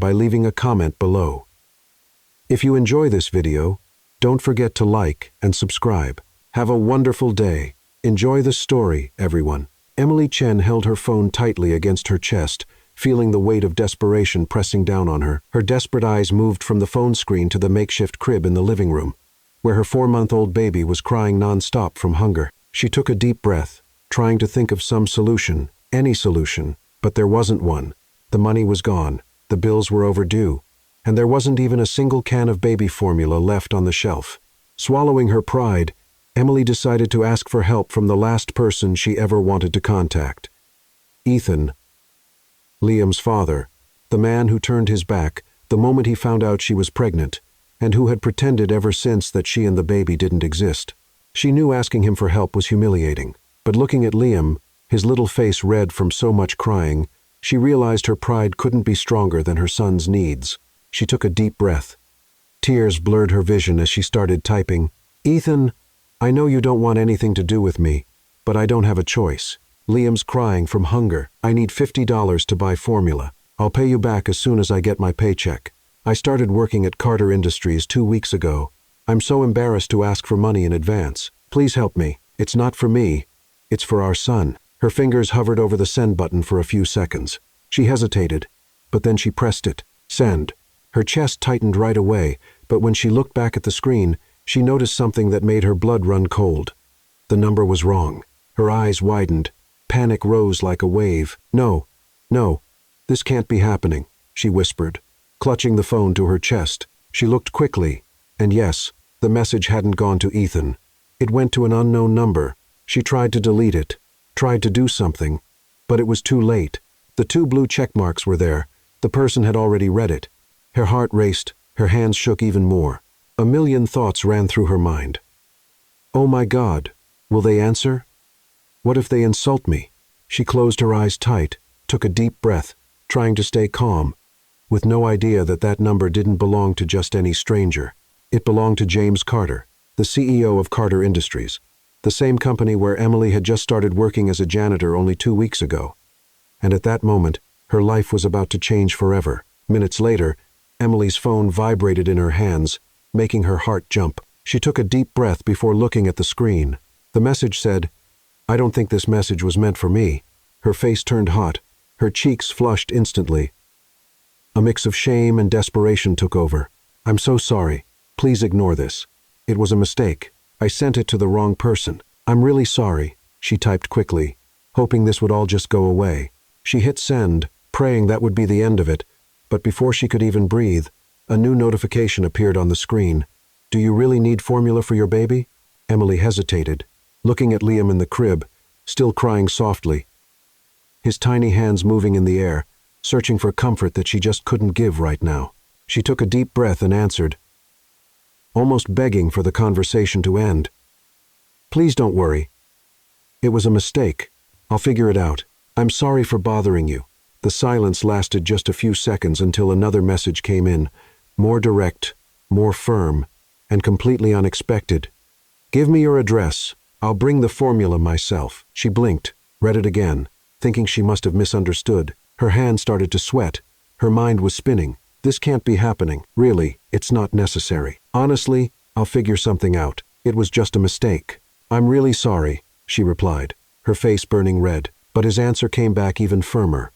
by leaving a comment below. If you enjoy this video, don't forget to like and subscribe. Have a wonderful day. Enjoy the story, everyone. Emily Chen held her phone tightly against her chest, feeling the weight of desperation pressing down on her. Her desperate eyes moved from the phone screen to the makeshift crib in the living room, where her 4-month-old baby was crying non-stop from hunger. She took a deep breath, trying to think of some solution, any solution, but there wasn't one. The money was gone, the bills were overdue, and there wasn't even a single can of baby formula left on the shelf. Swallowing her pride, Emily decided to ask for help from the last person she ever wanted to contact. Ethan, Liam's father, the man who turned his back the moment he found out she was pregnant, and who had pretended ever since that she and the baby didn't exist. She knew asking him for help was humiliating, but looking at Liam, his little face red from so much crying, she realized her pride couldn't be stronger than her son's needs. She took a deep breath. Tears blurred her vision as she started typing, "Ethan, I know you don't want anything to do with me, but I don't have a choice. Liam's crying from hunger. I need $50 to buy formula. I'll pay you back as soon as I get my paycheck. I started working at Carter Industries 2 weeks ago. I'm so embarrassed to ask for money in advance. Please help me. It's not for me. It's for our son." Her fingers hovered over the send button for a few seconds. She hesitated, but then she pressed it. Send. Her chest tightened right away, but when she looked back at the screen, she noticed something that made her blood run cold. The number was wrong. Her eyes widened. Panic rose like a wave. No, this can't be happening," she whispered, clutching the phone to her chest. She looked quickly, and yes, the message hadn't gone to Ethan. It went to an unknown number. She tried to delete it, tried to do something, but it was too late. The 2 blue check marks were there. The person had already read it. Her heart raced, her hands shook even more. A million thoughts ran through her mind. Oh my God, will they answer? What if they insult me? She closed her eyes tight, took a deep breath, trying to stay calm, with no idea that that number didn't belong to just any stranger. It belonged to James Carter, the CEO of Carter Industries, the same company where Emily had just started working as a janitor only 2 weeks ago. And at that moment, her life was about to change forever. Minutes later, Emily's phone vibrated in her hands, making her heart jump. She took a deep breath before looking at the screen. The message said, "I don't think this message was meant for me." Her face turned hot. Her cheeks flushed instantly. A mix of shame and desperation took over. "I'm so sorry. Please ignore this. It was a mistake. I sent it to the wrong person. I'm really sorry," she typed quickly, hoping this would all just go away. She hit send, praying that would be the end of it, but before she could even breathe, a new notification appeared on the screen. "Do you really need formula for your baby?" Emily hesitated, looking at Liam in the crib, still crying softly, his tiny hands moving in the air, searching for comfort that she just couldn't give right now. She took a deep breath and answered, almost begging for the conversation to end. "Please don't worry. It was a mistake. I'll figure it out. I'm sorry for bothering you." The silence lasted just a few seconds until another message came in, more direct, more firm, and completely unexpected. "Give me your address. I'll bring the formula myself." She blinked, read it again, thinking she must have misunderstood. Her hand started to sweat. Her mind was spinning. This can't be happening. Really, it's not necessary. Honestly, I'll figure something out. It was just a mistake. "I'm really sorry," she replied, her face burning red, but his answer came back even firmer.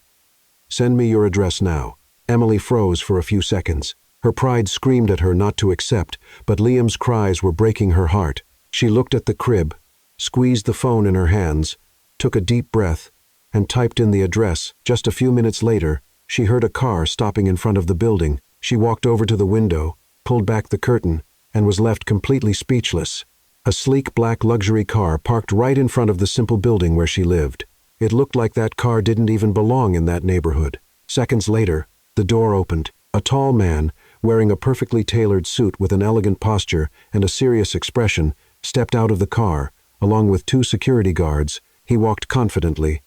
"Send me your address now." Emily froze for a few seconds. Her pride screamed at her not to accept, but Liam's cries were breaking her heart. She looked at the crib, squeezed the phone in her hands, took a deep breath, and typed in the address. Just a few minutes later, she heard a car stopping in front of the building. She walked over to the window, pulled back the curtain, and was left completely speechless. A sleek black luxury car parked right in front of the simple building where she lived. It looked like that car didn't even belong in that neighborhood. Seconds later, the door opened. A tall man, wearing a perfectly tailored suit with an elegant posture and a serious expression, stepped out of the car, along with 2 security guards. He walked confidently,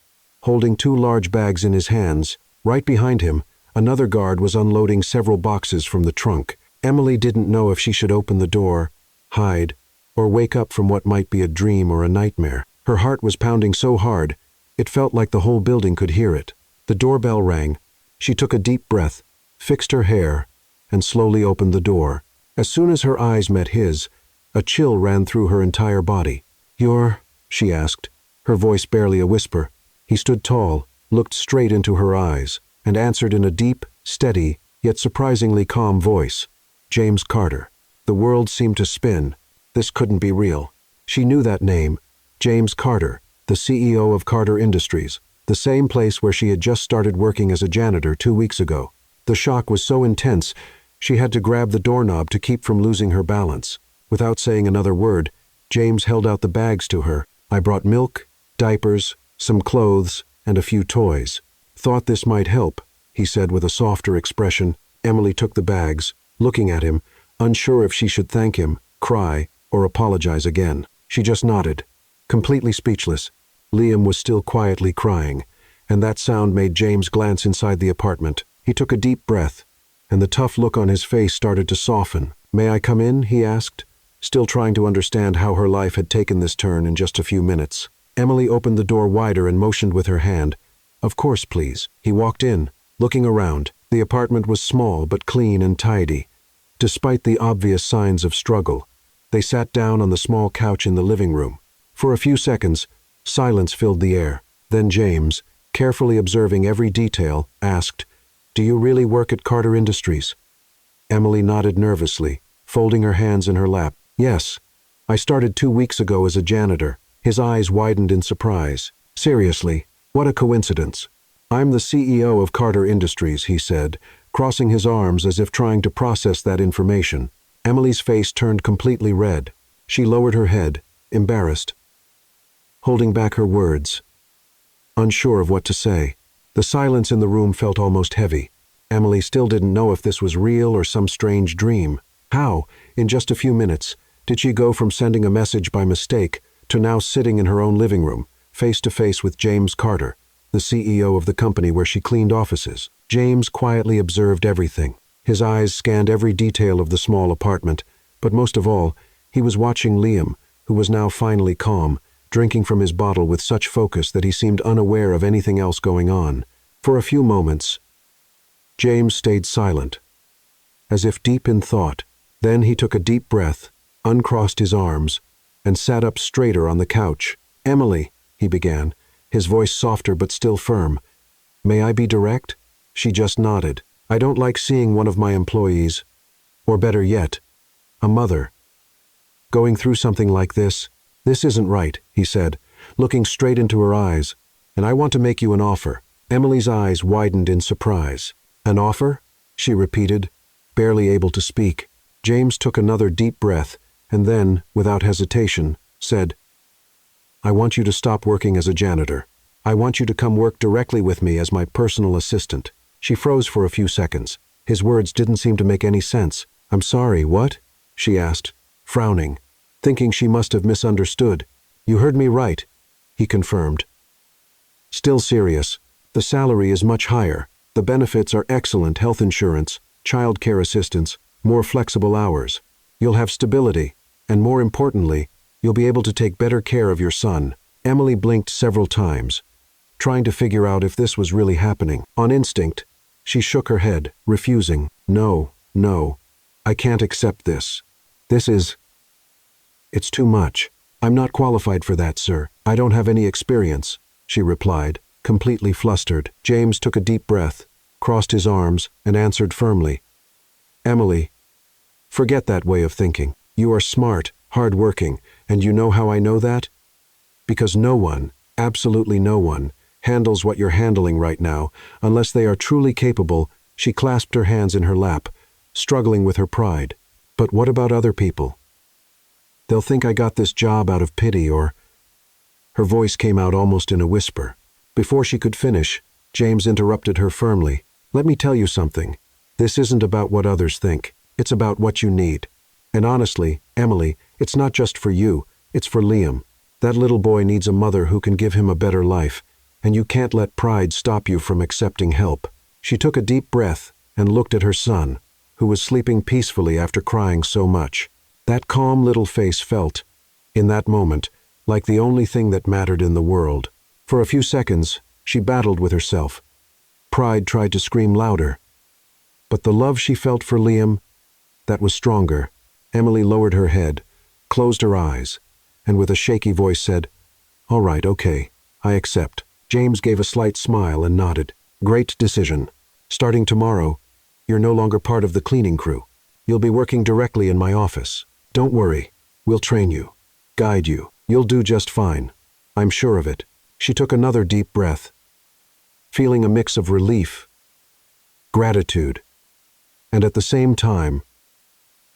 holding 2 large bags in his hands. Right behind him, another guard was unloading several boxes from the trunk. Emily didn't know if she should open the door, hide, or wake up from what might be a dream or a nightmare. Her heart was pounding so hard, it felt like the whole building could hear it. The doorbell rang. She took a deep breath, fixed her hair, and slowly opened the door. As soon as her eyes met his, a chill ran through her entire body. "You're—" she asked, her voice barely a whisper. He stood tall, looked straight into her eyes, and answered in a deep, steady, yet surprisingly calm voice. "James Carter." The world seemed to spin. This couldn't be real. She knew that name. James Carter, the CEO of Carter Industries, the same place where she had just started working as a janitor 2 weeks ago. The shock was so intense, she had to grab the doorknob to keep from losing her balance. Without saying another word, James held out the bags to her. "I brought milk, diapers, some clothes, and a few toys. Thought this might help," he said with a softer expression. Emily took the bags, looking at him, unsure if she should thank him, cry, or apologize again. She just nodded, completely speechless. Liam was still quietly crying, and that sound made James glance inside the apartment. He took a deep breath, and the tough look on his face started to soften. "May I come in?" he asked, still trying to understand how her life had taken this turn in just a few minutes. Emily opened the door wider and motioned with her hand. "Of course, please." He walked in, looking around. The apartment was small but clean and tidy. Despite the obvious signs of struggle, they sat down on the small couch in the living room. For a few seconds, silence filled the air. Then James, carefully observing every detail, asked, "Do you really work at Carter Industries?" Emily nodded nervously, folding her hands in her lap. "Yes. I started 2 weeks ago as a janitor." His eyes widened in surprise. "Seriously, what a coincidence." "I'm the CEO of Carter Industries," he said, crossing his arms as if trying to process that information. Emily's face turned completely red. She lowered her head, embarrassed, holding back her words, unsure of what to say. The silence in the room felt almost heavy. Emily still didn't know if this was real or some strange dream. How, in just a few minutes, did she go from sending a message by mistake to now sitting in her own living room, face to face with James Carter, the CEO of the company where she cleaned offices? James quietly observed everything. His eyes scanned every detail of the small apartment, but most of all, he was watching Liam, who was now finally calm, drinking from his bottle with such focus that he seemed unaware of anything else going on. For a few moments, James stayed silent, as if deep in thought. Then he took a deep breath, uncrossed his arms, and sat up straighter on the couch. "Emily," he began, his voice softer but still firm. "May I be direct?" She just nodded. "I don't like seeing one of my employees, or better yet, a mother, going through something like this. This isn't right," he said, looking straight into her eyes, "and I want to make you an offer." Emily's eyes widened in surprise. "An offer?" she repeated, barely able to speak. James took another deep breath, and then, without hesitation, said, "I want you to stop working as a janitor. I want you to come work directly with me as my personal assistant." She froze for a few seconds. His words didn't seem to make any sense. "I'm sorry, what?" she asked, frowning, thinking she must have misunderstood. "You heard me right," he confirmed. Still serious, "The salary is much higher. The benefits are excellent: health insurance, child care assistance, more flexible hours. You'll have stability, and more importantly, you'll be able to take better care of your son." Emily blinked several times, trying to figure out if this was really happening. On instinct, she shook her head, refusing. No, I can't accept this. It's too much. I'm not qualified for that, sir. I don't have any experience," she replied, completely flustered. James took a deep breath, crossed his arms, and answered firmly, "Emily, forget that way of thinking. You are smart, hard-working, and you know how I know that? Because no one, absolutely no one, handles what you're handling right now unless they are truly capable." She clasped her hands in her lap, struggling with her pride. "But what about other people? They'll think I got this job out of pity or—" Her voice came out almost in a whisper. Before she could finish, James interrupted her firmly. "Let me tell you something. This isn't about what others think. It's about what you need. And honestly, Emily, it's not just for you, it's for Liam. That little boy needs a mother who can give him a better life, and you can't let pride stop you from accepting help." She took a deep breath and looked at her son, who was sleeping peacefully after crying so much. That calm little face felt, in that moment, like the only thing that mattered in the world. For a few seconds, she battled with herself. Pride tried to scream louder, But the love she felt for Liam, that was stronger. Emily lowered her head, closed her eyes, and with a shaky voice said, "All right, okay, I accept." James gave a slight smile and nodded. "Great decision. Starting tomorrow, you're no longer part of the cleaning crew. You'll be working directly in my office. Don't worry, we'll train you, guide you. You'll do just fine. I'm sure of it." She took another deep breath, feeling a mix of relief, gratitude, and at the same time,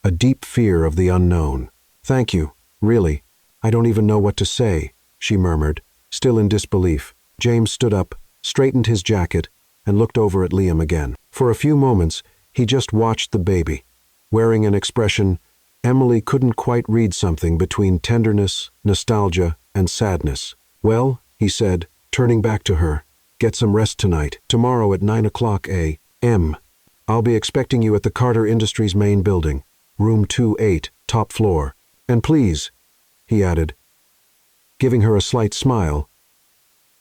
a deep fear of the unknown. "Thank you, really. I don't even know what to say," she murmured, still in disbelief. James stood up, straightened his jacket, and looked over at Liam again. For a few moments, he just watched the baby, wearing an expression Emily couldn't quite read, something between tenderness, nostalgia, and sadness. "Well," he said, turning back to her, "get some rest tonight. Tomorrow at 9 o'clock a.m. I'll be expecting you at the Carter Industries main building, room 28, top floor. And please," he added, giving her a slight smile,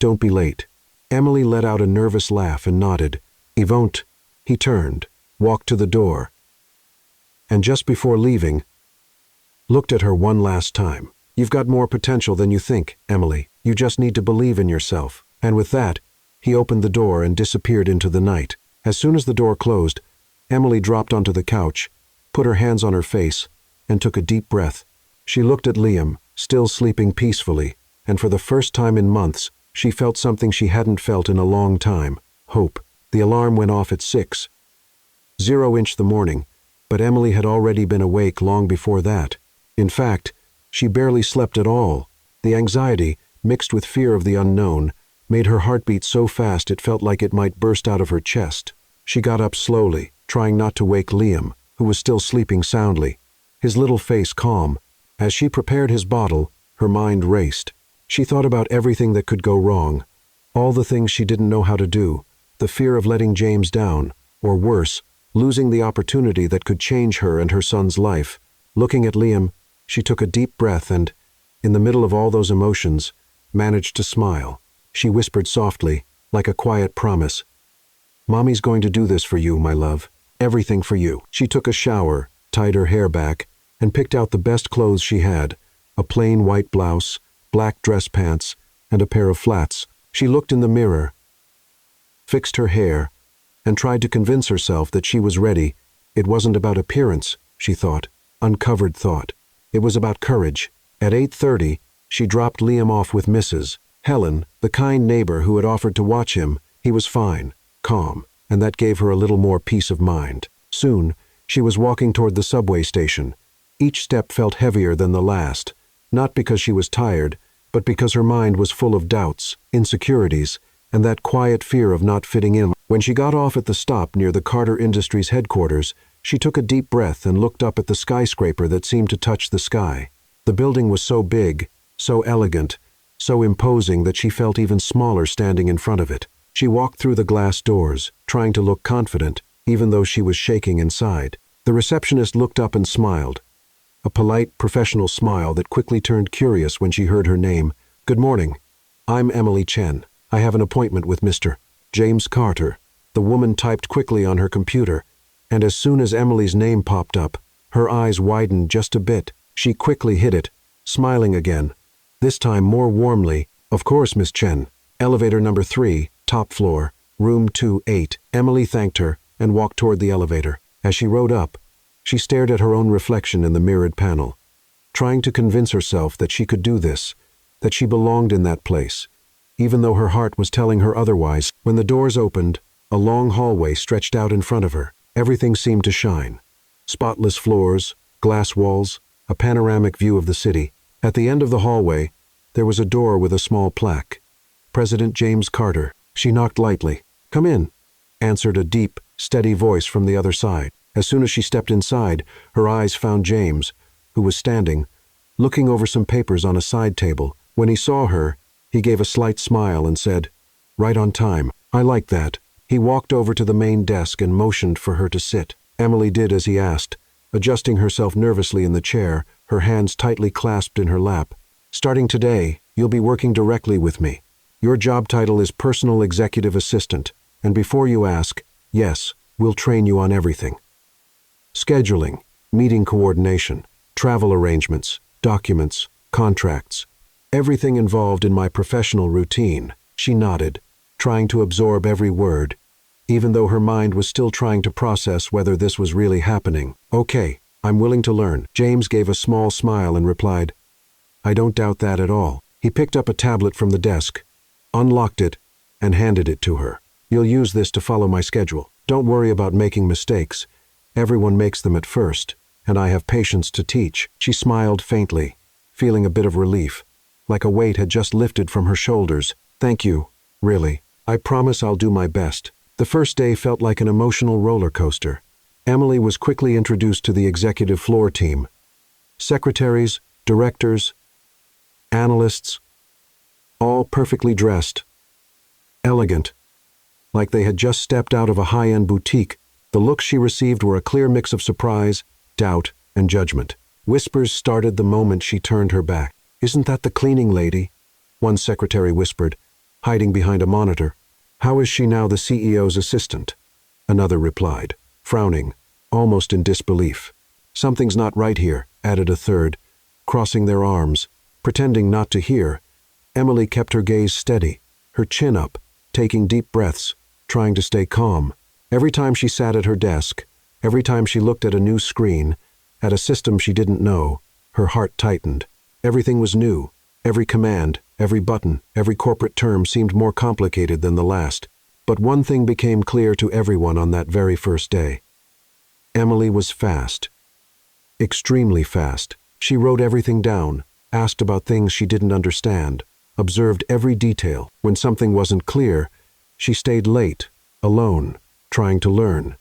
"don't be late." Emily let out a nervous laugh and nodded. "He won't." He turned, walked to the door, and just before leaving, looked at her one last time. "You've got more potential than you think, Emily. You just need to believe in yourself." And with that, he opened the door and disappeared into the night. As soon as the door closed, Emily dropped onto the couch, put her hands on her face, and took a deep breath. She looked at Liam, still sleeping peacefully, and for the first time in months, she felt something she hadn't felt in a long time: hope. The alarm went off at 6:00 the morning, but Emily had already been awake long before that. In fact, she barely slept at all. The anxiety, mixed with fear of the unknown, made her heart beat so fast it felt like it might burst out of her chest. She got up slowly, trying not to wake Liam, who was still sleeping soundly, his little face calm. As she prepared his bottle, her mind raced. She thought about everything that could go wrong, all the things she didn't know how to do, the fear of letting James down, or worse, losing the opportunity that could change her and her son's life. Looking at Liam, she took a deep breath and, in the middle of all those emotions, managed to smile. She whispered softly, like a quiet promise, "Mommy's going to do this for you, my love. Everything for you." She took a shower, tied her hair back, and picked out the best clothes she had: a plain white blouse, black dress pants, and a pair of flats. She looked in the mirror, fixed her hair, and tried to convince herself that she was ready. It wasn't about appearance, she thought, uncovered thought. It was about courage. At 8:30, she dropped Liam off with Mrs. Helen, the kind neighbor who had offered to watch him. He was fine, calm, and that gave her a little more peace of mind. Soon, she was walking toward the subway station. Each step felt heavier than the last, not because she was tired, but because her mind was full of doubts, insecurities, and that quiet fear of not fitting in. When she got off at the stop near the Carter Industries headquarters, she took a deep breath and looked up at the skyscraper that seemed to touch the sky. The building was so big, so elegant, so imposing that she felt even smaller standing in front of it. She walked through the glass doors, trying to look confident, even though she was shaking inside. The receptionist looked up and smiled, a polite, professional smile that quickly turned curious when she heard her name. "Good morning. I'm Emily Chen. I have an appointment with Mr. James Carter." The woman typed quickly on her computer, and as soon as Emily's name popped up, her eyes widened just a bit. She quickly hid it, smiling again, this time more warmly. "Of course, Miss Chen. Elevator number 3, top floor, room 28. Emily thanked her and walked toward the elevator. As she rode up, she stared at her own reflection in the mirrored panel, trying to convince herself that she could do this, that she belonged in that place, even though her heart was telling her otherwise. When the doors opened, a long hallway stretched out in front of her. Everything seemed to shine. Spotless floors, glass walls, a panoramic view of the city. At the end of the hallway, there was a door with a small plaque. President James Carter. She knocked lightly. "Come in," answered a deep, steady voice from the other side. As soon as she stepped inside, her eyes found James, who was standing, looking over some papers on a side table. When he saw her, he gave a slight smile and said, "Right on time. I like that." He walked over to the main desk and motioned for her to sit. Emily did as he asked, adjusting herself nervously in the chair, her hands tightly clasped in her lap. "Starting today, you'll be working directly with me. Your job title is Personal Executive Assistant, and before you ask, yes, We'll train you on everything. Scheduling, meeting coordination, travel arrangements, documents, contracts. Everything involved in my professional routine. She nodded, trying to absorb every word, even though her mind was still trying to process whether this was really happening. Okay, I'm willing to learn. James gave a small smile and replied, I don't doubt that at all. He picked up a tablet from the desk, unlocked it, and handed it to her. You'll use this to follow my schedule. Don't worry about making mistakes. Everyone makes them at first, and I have patience to teach. She smiled faintly, feeling a bit of relief, like a weight had just lifted from her shoulders. Thank you, really. I promise I'll do my best. The first day felt like an emotional roller coaster. Emily was quickly introduced to the executive floor team. Secretaries, directors, analysts, all perfectly dressed, elegant, like they had just stepped out of a high-end boutique. The looks she received were a clear mix of surprise, doubt, and judgment. Whispers started the moment she turned her back. Isn't that the cleaning lady? One secretary whispered, hiding behind a monitor. How is she now the CEO's assistant? Another replied, frowning, almost in disbelief. Something's not right here, added a third, crossing their arms, pretending not to hear. Emily kept her gaze steady, her chin up, taking deep breaths, trying to stay calm. Every time she sat at her desk, every time she looked at a new screen, at a system she didn't know, her heart tightened. Everything was new. Every command, every button, every corporate term seemed more complicated than the last. But one thing became clear to everyone on that very first day. Emily was fast. Extremely fast. She wrote everything down, asked about things she didn't understand, observed every detail. When something wasn't clear, she stayed late, alone, trying to learn.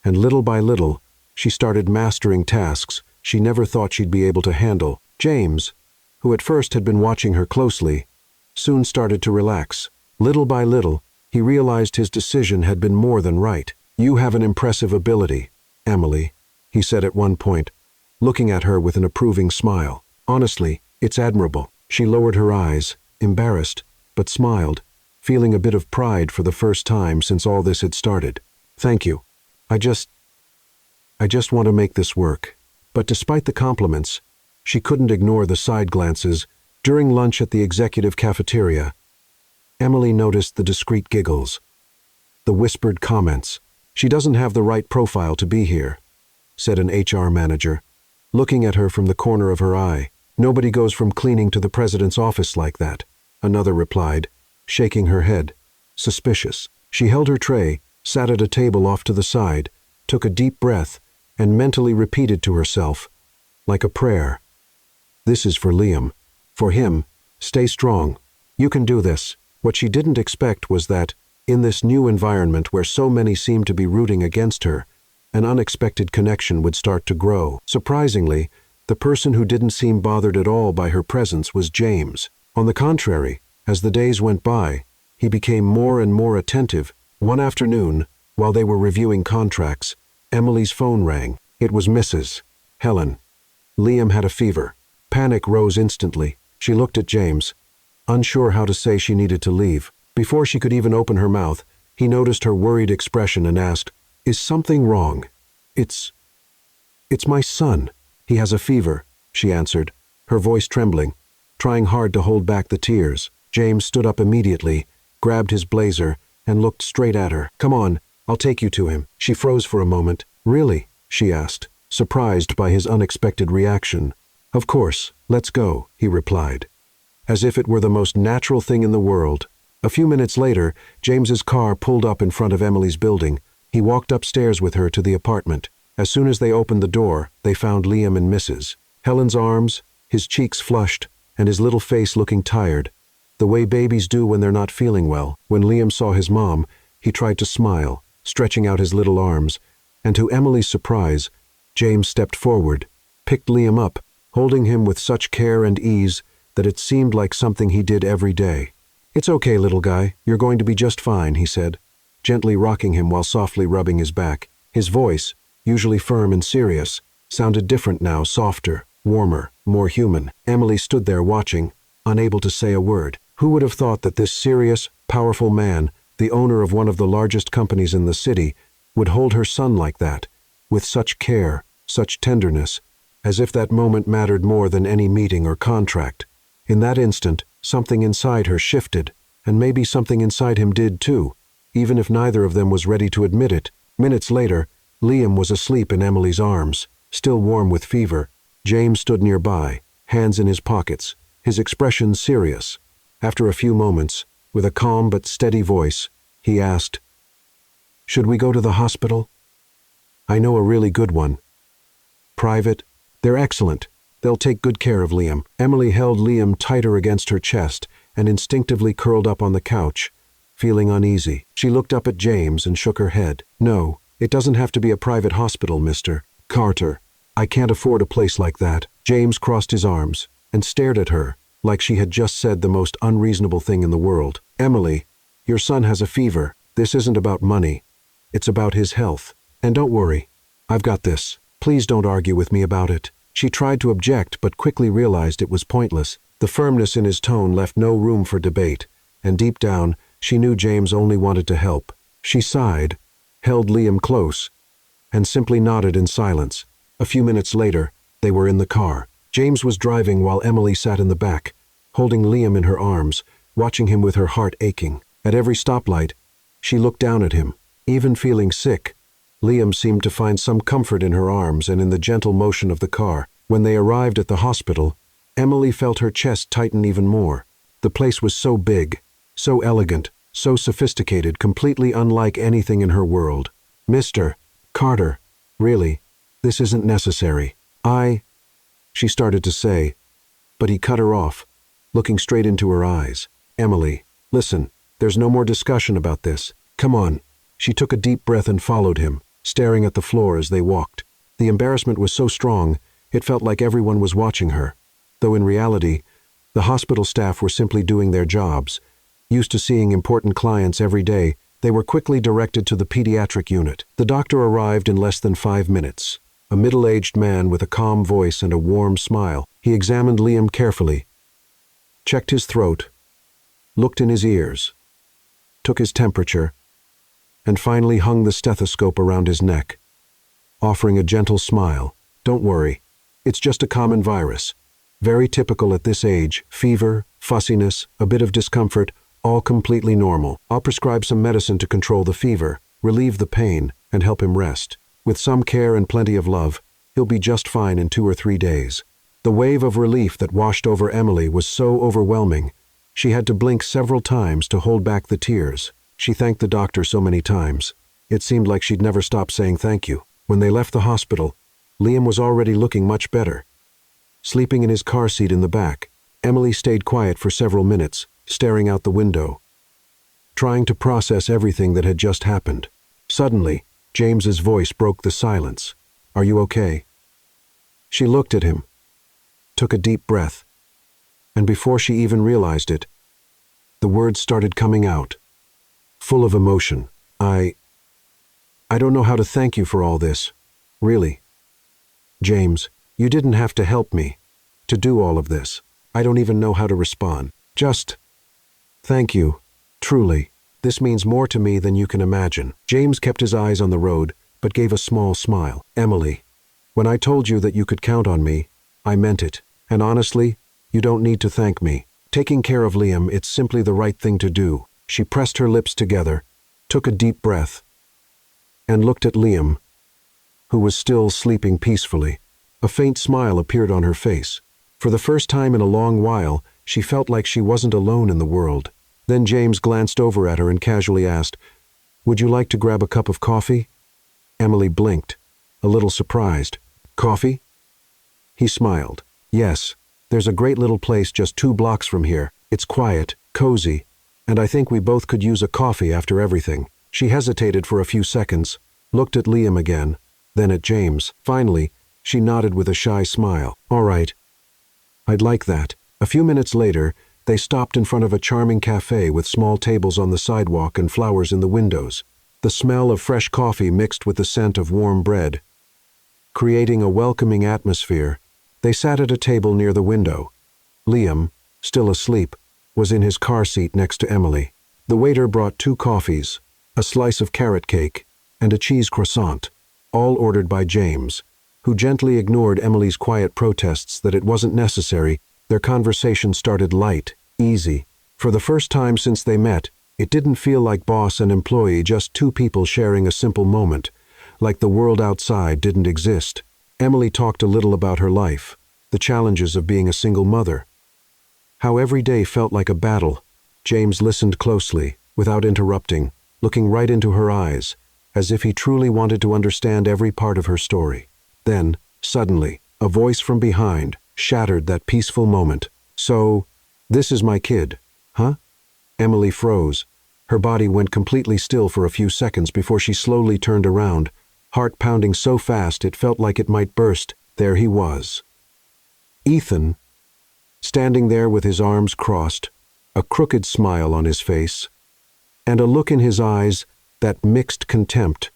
And little by little, she started mastering tasks she never thought she'd be able to handle. James, who at first had been watching her closely, soon started to relax. Little by little, he realized his decision had been more than right. You have an impressive ability, Emily, he said at one point, looking at her with an approving smile. Honestly, it's admirable. She lowered her eyes, embarrassed, but smiled, feeling a bit of pride for the first time since all this had started. Thank you. I just want to make this work. But despite the compliments, she couldn't ignore the side glances. During lunch at the executive cafeteria, Emily noticed the discreet giggles, the whispered comments. She doesn't have the right profile to be here, said an HR manager, looking at her from the corner of her eye. Nobody goes from cleaning to the president's office like that, another replied, shaking her head, suspicious. She held her tray, sat at a table off to the side, took a deep breath, and mentally repeated to herself, like a prayer, "This is for Liam. For him, stay strong. You can do this." What she didn't expect was that, in this new environment where so many seemed to be rooting against her, an unexpected connection would start to grow. Surprisingly, the person who didn't seem bothered at all by her presence was James. On the contrary, as the days went by, he became more and more attentive. One afternoon, while they were reviewing contracts, Emily's phone rang. It was Mrs. Helen. Liam had a fever. Panic rose instantly. She looked at James, unsure how to say she needed to leave. Before she could even open her mouth, he noticed her worried expression and asked, "Is something wrong?" It's my son. He has a fever," she answered, her voice trembling, trying hard to hold back the tears. James stood up immediately, grabbed his blazer, and looked straight at her. "Come on, I'll take you to him." She froze for a moment. "Really?" she asked, surprised by his unexpected reaction. "Of course, let's go," he replied, as if it were the most natural thing in the world. A few minutes later, James's car pulled up in front of Emily's building. He walked upstairs with her to the apartment. As soon as they opened the door, they found Liam in Mrs. Helen's arms, his cheeks flushed, and his little face looking tired, the way babies do when they're not feeling well. When Liam saw his mom, he tried to smile, stretching out his little arms, and to Emily's surprise, James stepped forward, picked Liam up, holding him with such care and ease that it seemed like something he did every day. "It's okay, little guy, you're going to be just fine," he said, gently rocking him while softly rubbing his back. His voice, usually firm and serious, sounded different now, softer, warmer, more human. Emily stood there watching, unable to say a word. Who would have thought that this serious, powerful man, the owner of one of the largest companies in the city, would hold her son like that, with such care, such tenderness, as if that moment mattered more than any meeting or contract. In that instant, something inside her shifted, and maybe something inside him did too, even if neither of them was ready to admit it. Minutes later, Liam was asleep in Emily's arms, still warm with fever. James stood nearby, hands in his pockets, his expression serious. After a few moments, with a calm but steady voice, he asked, "Should we go to the hospital? I know a really good one. Private. They're excellent. They'll take good care of Liam." Emily held Liam tighter against her chest and instinctively curled up on the couch, feeling uneasy. She looked up at James and shook her head. "No, it doesn't have to be a private hospital, Mr. Carter. I can't afford a place like that." James crossed his arms and stared at her like she had just said the most unreasonable thing in the world. "Emily, your son has a fever. This isn't about money. It's about his health. And don't worry. I've got this. Please don't argue with me about it." She tried to object but quickly realized it was pointless. The firmness in his tone left no room for debate, and deep down, she knew James only wanted to help. She sighed, held Liam close, and simply nodded in silence. A few minutes later, they were in the car. James was driving while Emily sat in the back, holding Liam in her arms, watching him with her heart aching. At every stoplight, she looked down at him. Even feeling sick, Liam seemed to find some comfort in her arms and in the gentle motion of the car. When they arrived at the hospital, Emily felt her chest tighten even more. The place was so big, so elegant, so sophisticated, completely unlike anything in her world. "Mr. Carter, really, this isn't necessary. She started to say, but he cut her off, looking straight into her eyes. "Emily, listen, there's no more discussion about this. Come on." She took a deep breath and followed him, staring at the floor as they walked. The embarrassment was so strong, it felt like everyone was watching her, though in reality, the hospital staff were simply doing their jobs. Used to seeing important clients every day, they were quickly directed to the pediatric unit. The doctor arrived in less than 5 minutes. A middle-aged man with a calm voice and a warm smile. He examined Liam carefully, checked his throat, looked in his ears, took his temperature, and finally hung the stethoscope around his neck, offering a gentle smile. "Don't worry, it's just a common virus. Very typical at this age. Fever, fussiness, a bit of discomfort, all completely normal. I'll prescribe some medicine to control the fever, relieve the pain, and help him rest. With some care and plenty of love, he'll be just fine in 2 or 3 days." The wave of relief that washed over Emily was so overwhelming, she had to blink several times to hold back the tears. She thanked the doctor so many times. It seemed like she'd never stop saying thank you. When they left the hospital, Liam was already looking much better, sleeping in his car seat in the back. Emily stayed quiet for several minutes, staring out the window, trying to process everything that had just happened. Suddenly, James's voice broke the silence. "Are you okay?" She looked at him, took a deep breath, and before she even realized it, the words started coming out, full of emotion. I don't know how to thank you for all this, really. James, you didn't have to help me, to do all of this. I don't even know how to respond. Just thank you, truly. This means more to me than you can imagine." James kept his eyes on the road, but gave a small smile. "Emily, when I told you that you could count on me, I meant it. And honestly, you don't need to thank me. Taking care of Liam, it's simply the right thing to do." She pressed her lips together, took a deep breath, and looked at Liam, who was still sleeping peacefully. A faint smile appeared on her face. For the first time in a long while, she felt like she wasn't alone in the world. Then James glanced over at her and casually asked, "Would you like to grab a cup of coffee?" Emily blinked, a little surprised. "Coffee?" He smiled. "Yes, there's a great little place just 2 blocks from here. It's quiet, cozy, and I think we both could use a coffee after everything." She hesitated for a few seconds, looked at Liam again, then at James. Finally, she nodded with a shy smile. "All right, I'd like that." A few minutes later, they stopped in front of a charming cafe with small tables on the sidewalk and flowers in the windows. The smell of fresh coffee mixed with the scent of warm bread, creating a welcoming atmosphere. They sat at a table near the window. Liam, still asleep, was in his car seat next to Emily. The waiter brought 2 coffees, a slice of carrot cake, and a cheese croissant, all ordered by James, who gently ignored Emily's quiet protests that it wasn't necessary. Their conversation started light, easy. For the first time since they met, it didn't feel like boss and employee, just two people sharing a simple moment, like the world outside didn't exist. Emily talked a little about her life, the challenges of being a single mother, how every day felt like a battle. James listened closely, without interrupting, looking right into her eyes, as if he truly wanted to understand every part of her story. Then, suddenly, a voice from behind shattered that peaceful moment. "So, this is my kid, huh?" Emily froze. Her body went completely still for a few seconds before she slowly turned around, heart pounding so fast it felt like it might burst. There he was. Ethan, standing there with his arms crossed, a crooked smile on his face, and a look in his eyes that mixed contempt,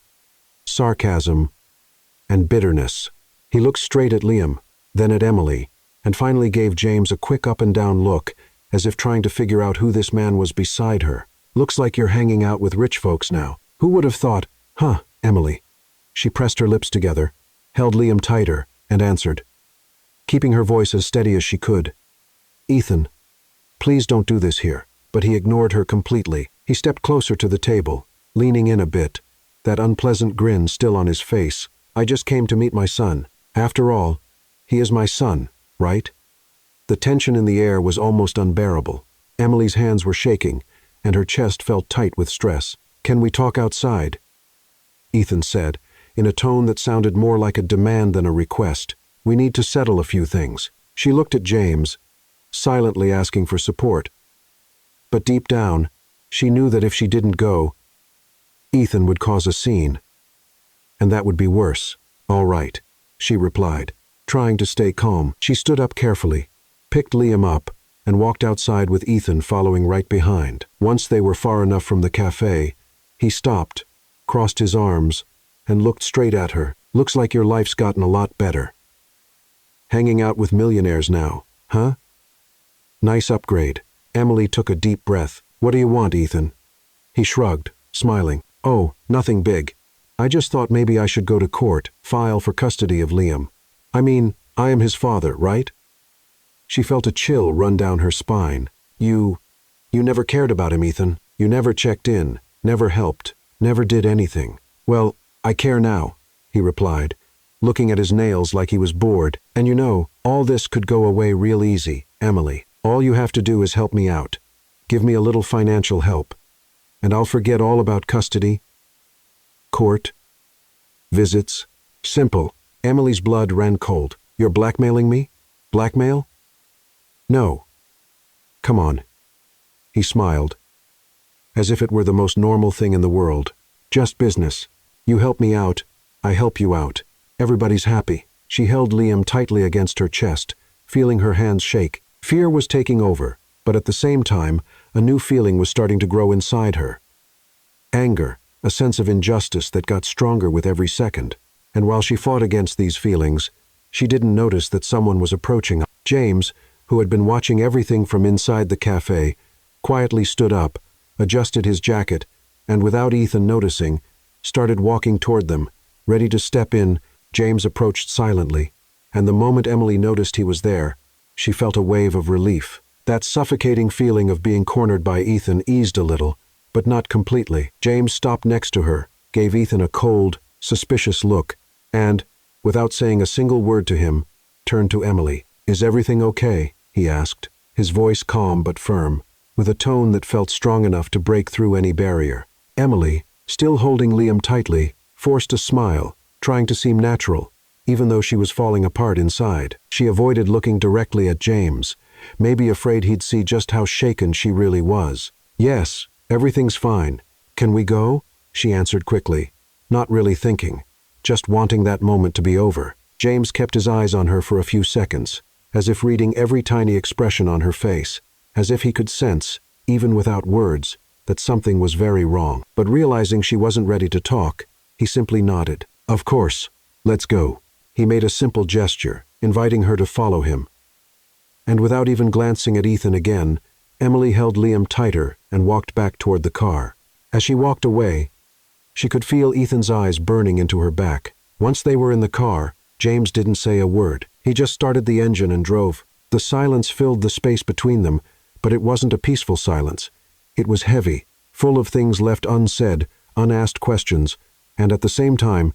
sarcasm, and bitterness. He looked straight at Liam, then at Emily, and finally gave James a quick up and down look, as if trying to figure out who this man was beside her. "Looks like you're hanging out with rich folks now. Who would have thought?" "Huh, Emily." She pressed her lips together, held Liam tighter, and answered, keeping her voice as steady as she could. "Ethan, please don't do this here." But he ignored her completely. He stepped closer to the table, leaning in a bit, that unpleasant grin still on his face. "I just came to meet my son. After all, he is my son, right?" The tension in the air was almost unbearable. Emily's hands were shaking, and her chest felt tight with stress. "Can we talk outside?" Ethan said, in a tone that sounded more like a demand than a request. "We need to settle a few things." She looked at James, silently asking for support. But deep down, she knew that if she didn't go, Ethan would cause a scene. And that would be worse. "All right," she replied, trying to stay calm. She stood up carefully, picked Liam up, and walked outside with Ethan following right behind. Once they were far enough from the cafe, he stopped, crossed his arms, and looked straight at her. "Looks like your life's gotten a lot better. Hanging out with millionaires now, huh? Nice upgrade." Emily took a deep breath. "What do you want, Ethan?" He shrugged, smiling. "Oh, nothing big. I just thought maybe I should go to court, file for custody of Liam. I mean, I am his father, right?" She felt a chill run down her spine. You never cared about him, Ethan. You never checked in, never helped, never did anything." "Well, I care now," he replied, looking at his nails like he was bored. "And you know, all this could go away real easy, Emily. All you have to do is help me out. Give me a little financial help, and I'll forget all about custody, court, visits. Simple." Emily's blood ran cold. "You're blackmailing me? Blackmail?" "No. Come on." He smiled, as if it were the most normal thing in the world. "Just business. You help me out, I help you out. Everybody's happy." She held Liam tightly against her chest, feeling her hands shake. Fear was taking over, but at the same time, a new feeling was starting to grow inside her. Anger, a sense of injustice that got stronger with every second. And while she fought against these feelings, she didn't notice that someone was approaching. James, who had been watching everything from inside the cafe, quietly stood up, adjusted his jacket, and without Ethan noticing, started walking toward them. Ready to step in, James approached silently, and the moment Emily noticed he was there, she felt a wave of relief. That suffocating feeling of being cornered by Ethan eased a little, but not completely. James stopped next to her, gave Ethan a cold, suspicious look, and, without saying a single word to him, turned to Emily. "Is everything okay?" he asked, his voice calm but firm, with a tone that felt strong enough to break through any barrier. Emily, still holding Liam tightly, forced a smile, trying to seem natural, even though she was falling apart inside. She avoided looking directly at James, maybe afraid he'd see just how shaken she really was. "Yes, everything's fine. Can we go?" she answered quickly, not really thinking, just wanting that moment to be over. James kept his eyes on her for a few seconds, as if reading every tiny expression on her face, as if he could sense, even without words, that something was very wrong. But realizing she wasn't ready to talk, he simply nodded. "Of course, let's go." He made a simple gesture, inviting her to follow him. And without even glancing at Ethan again, Emily held Liam tighter and walked back toward the car. As she walked away, She could feel Ethan's eyes burning into her back. Once they were in the car, James didn't say a word. He just started the engine and drove. The silence filled the space between them, but it wasn't a peaceful silence. It was heavy, full of things left unsaid, unasked questions, and at the same time,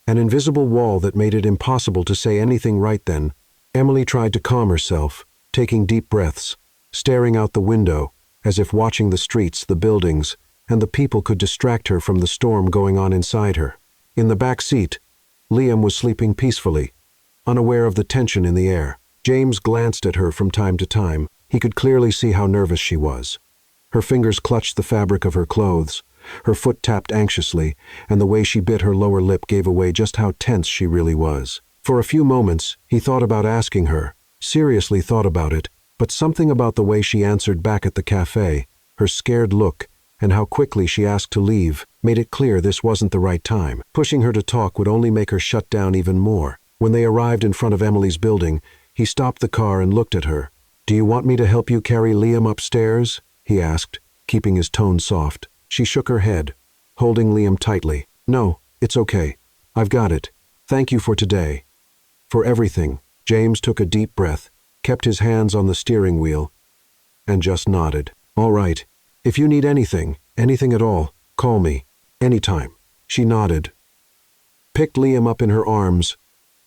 an invisible wall that made it impossible to say anything right then. Emily tried to calm herself, taking deep breaths, staring out the window, as if watching the streets, the buildings, and the people could distract her from the storm going on inside her. In the back seat, Liam was sleeping peacefully, unaware of the tension in the air. James glanced at her from time to time. He could clearly see how nervous she was. Her fingers clutched the fabric of her clothes. Her foot tapped anxiously, and the way she bit her lower lip gave away just how tense she really was. For a few moments, he thought about asking her, seriously thought about it, but something about the way she answered back at the cafe, her scared look, and how quickly she asked to leave, made it clear this wasn't the right time. Pushing her to talk would only make her shut down even more. When they arrived in front of Emily's building, he stopped the car and looked at her. "Do you want me to help you carry Liam upstairs?" he asked, keeping his tone soft. She shook her head, holding Liam tightly. "No, it's okay. I've got it. Thank you for today. For everything." James took a deep breath, kept his hands on the steering wheel, and just nodded. "All right. If you need anything at all, call me. Anytime." She nodded, picked Liam up in her arms,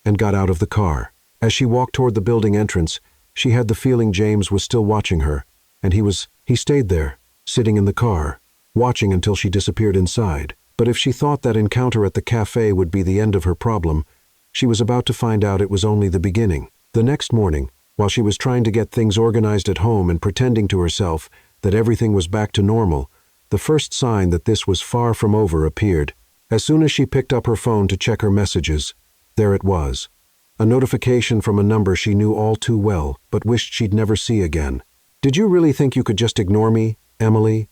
and got out of the car. As she walked toward the building entrance, she had the feeling James was still watching her, and he stayed there, sitting in the car, watching until she disappeared inside. But if she thought that encounter at the cafe would be the end of her problem, she was about to find out it was only the beginning. The next morning, while she was trying to get things organized at home and pretending to herself that everything was back to normal, the first sign that this was far from over appeared. As soon as she picked up her phone to check her messages, there it was. A notification from a number she knew all too well, but wished she'd never see again. "Did you really think you could just ignore me, Emily?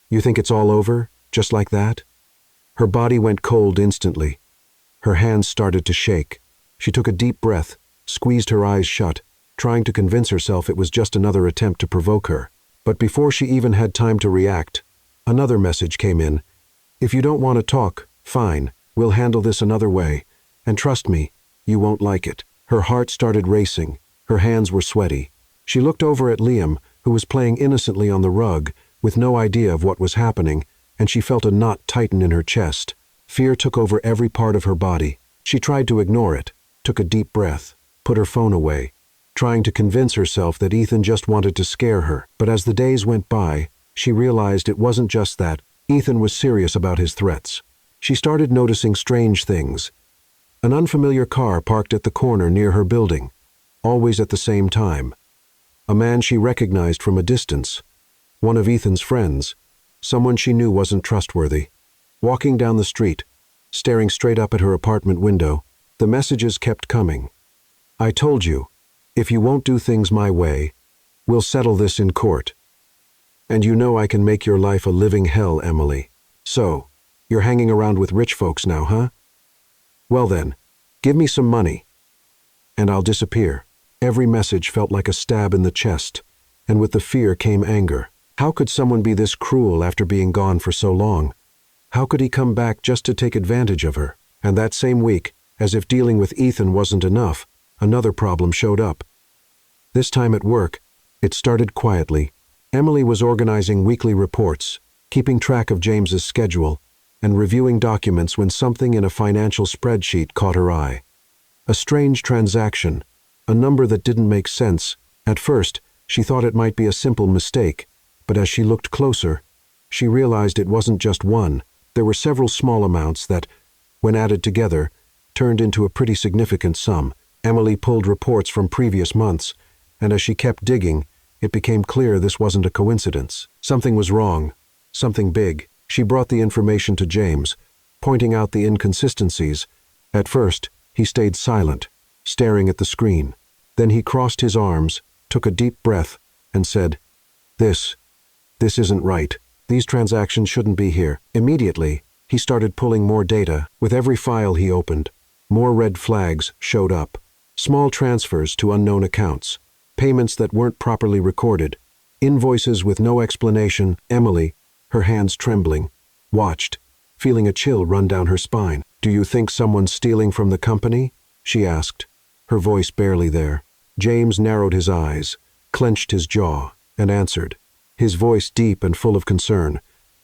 You think it's all over, just like that?" Her body went cold instantly. Her hands started to shake. She took a deep breath, squeezed her eyes shut, trying to convince herself it was just another attempt to provoke her. But before she even had time to react, another message came in. "If you don't want to talk, fine. We'll handle this another way. And trust me, you won't like it." Her heart started racing. Her hands were sweaty. She looked over at Liam, who was playing innocently on the rug, with no idea of what was happening, and she felt a knot tighten in her chest. Fear took over every part of her body. She tried to ignore it, took a deep breath, put her phone away, trying to convince herself that Ethan just wanted to scare her. But as the days went by, she realized it wasn't just that. Ethan was serious about his threats. She started noticing strange things. An unfamiliar car parked at the corner near her building, always at the same time. A man she recognized from a distance. One of Ethan's friends. Someone she knew wasn't trustworthy. Walking down the street, staring straight up at her apartment window, the messages kept coming. "I told you, if you won't do things my way, we'll settle this in court. And you know I can make your life a living hell, Emily. So, you're hanging around with rich folks now, huh? Well then, give me some money, and I'll disappear." Every message felt like a stab in the chest, and with the fear came anger. How could someone be this cruel after being gone for so long? How could he come back just to take advantage of her? And that same week, as if dealing with Ethan wasn't enough, another problem showed up. This time at work, it started quietly. Emily was organizing weekly reports, keeping track of James's schedule, and reviewing documents when something in a financial spreadsheet caught her eye. A strange transaction, a number that didn't make sense. At first, she thought it might be a simple mistake, but as she looked closer, she realized it wasn't just one. There were several small amounts that, when added together, turned into a pretty significant sum. Emily pulled reports from previous months, and as she kept digging, it became clear this wasn't a coincidence. Something was wrong, something big. She brought the information to James, pointing out the inconsistencies. At first, he stayed silent, staring at the screen. Then he crossed his arms, took a deep breath, and said, This isn't right. These transactions shouldn't be here." Immediately, he started pulling more data. With every file he opened, more red flags showed up. Small transfers to unknown accounts, payments that weren't properly recorded, invoices with no explanation. Emily, her hands trembling, watched, feeling a chill run down her spine. "Do you think someone's stealing from the company?" she asked, her voice barely there. James narrowed his eyes, clenched his jaw, and answered, his voice deep and full of concern.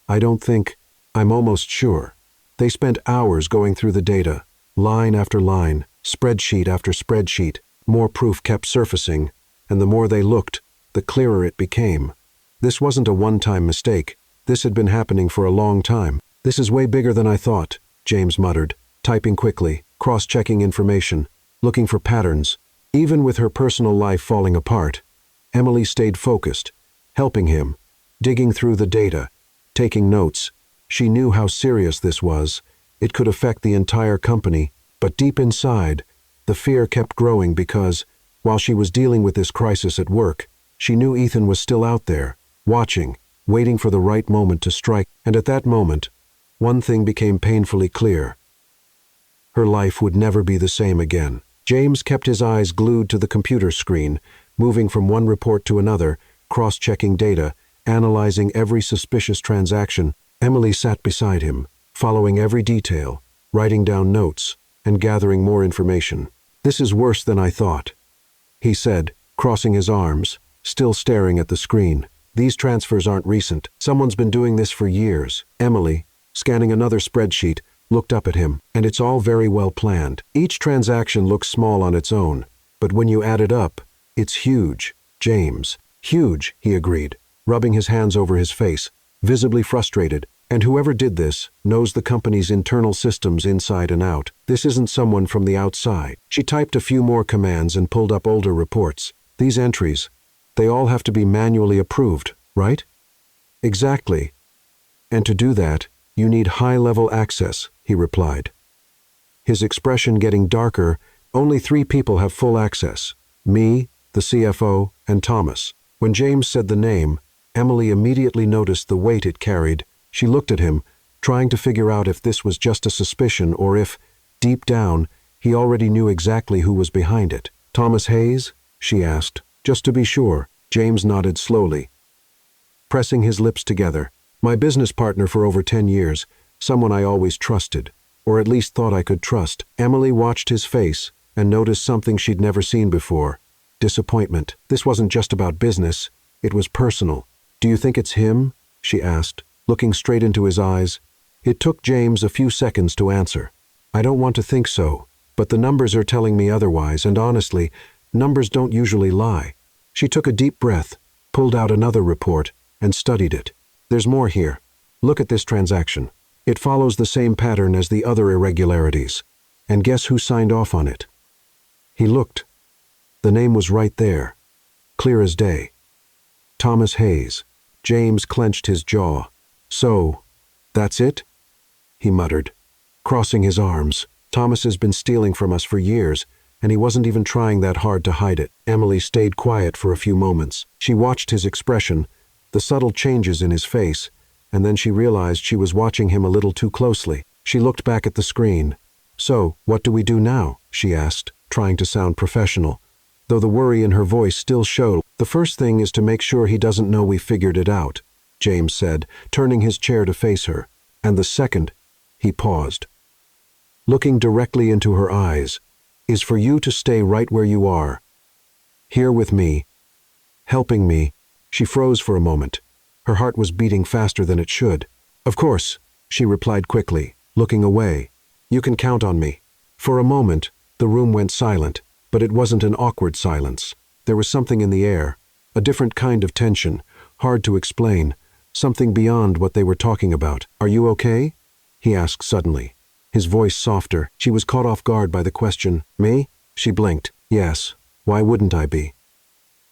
"I don't think, I'm almost sure. They spent hours going through the data, line after line, spreadsheet after spreadsheet. More proof kept surfacing, and the more they looked, the clearer it became. This wasn't a one-time mistake. This had been happening for a long time. This is way bigger than I thought," James muttered, typing quickly, cross-checking information, looking for patterns. Even with her personal life falling apart, Emily stayed focused, helping him, digging through the data, taking notes. She knew how serious this was. It could affect the entire company, but deep inside, the fear kept growing because, while she was dealing with this crisis at work, she knew Ethan was still out there, watching, waiting for the right moment to strike. And at that moment, one thing became painfully clear. Her life would never be the same again. James kept his eyes glued to the computer screen, moving from one report to another, cross-checking data, analyzing every suspicious transaction. Emily sat beside him, following every detail, writing down notes, and gathering more information. "This is worse than I thought," he said, crossing his arms, still staring at the screen. "These transfers aren't recent. Someone's been doing this for years." Emily, scanning another spreadsheet, looked up at him. "And it's all very well planned. Each transaction looks small on its own, but when you add it up, it's huge." "James." "Huge," he agreed, rubbing his hands over his face, visibly frustrated. "And whoever did this knows the company's internal systems inside and out. This isn't someone from the outside." She typed a few more commands and pulled up older reports. "These entries, they all have to be manually approved, right?" "Exactly. And to do that, you need high-level access," he replied, his expression getting darker. "Only 3 people have full access. Me, the CFO, and Thomas." When James said the name, Emily immediately noticed the weight it carried. She looked at him, trying to figure out if this was just a suspicion or if, deep down, he already knew exactly who was behind it. "Thomas Hayes?" she asked. "Just to be sure." James nodded slowly, pressing his lips together. "My business partner for over 10 years, someone I always trusted, or at least thought I could trust." Emily watched his face and noticed something she'd never seen before. Disappointment. This wasn't just about business, it was personal. "Do you think it's him?" she asked, looking straight into his eyes. It took James a few seconds to answer. "I don't want to think so, but the numbers are telling me otherwise, and honestly, numbers don't usually lie." She took a deep breath, pulled out another report, and studied it. "There's more here. Look at this transaction. It follows the same pattern as the other irregularities. And guess who signed off on it?" He looked. The name was right there, clear as day. Thomas Hayes. James clenched his jaw. "So, that's it?" he muttered, crossing his arms. "Thomas has been stealing from us for years, and he wasn't even trying that hard to hide it." Emily stayed quiet for a few moments. She watched his expression, the subtle changes in his face, and then she realized she was watching him a little too closely. She looked back at the screen. "So, what do we do now?" she asked, trying to sound professional, though the worry in her voice still showed. "The first thing is to make sure he doesn't know we figured it out," James said, turning his chair to face her. "And the second," he paused, looking directly into her eyes, "is for you to stay right where you are, here with me, helping me." She froze for a moment. Her heart was beating faster than it should. "Of course," she replied quickly, looking away. "You can count on me." For a moment, the room went silent, but it wasn't an awkward silence. There was something in the air, a different kind of tension, hard to explain, something beyond what they were talking about. "Are you okay?" he asked suddenly, his voice softer. She was caught off guard by the question. "Me?" She blinked. "Yes. Why wouldn't I be?"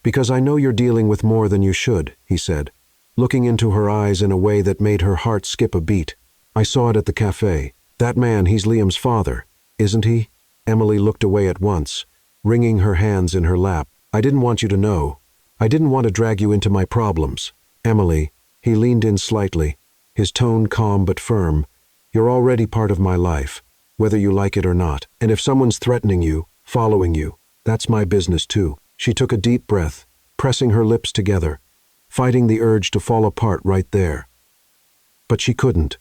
"Because I know you're dealing with more than you should," he said, looking into her eyes in a way that made her heart skip a beat. "I saw it at the cafe. That man, he's Liam's father, isn't he?" Emily looked away at once, wringing her hands in her lap. "I didn't want you to know. I didn't want to drag you into my problems." "Emily," he leaned in slightly, his tone calm but firm, "you're already part of my life, whether you like it or not. And if someone's threatening you, following you, that's my business too." She took a deep breath, pressing her lips together, fighting the urge to fall apart right there. But she couldn't.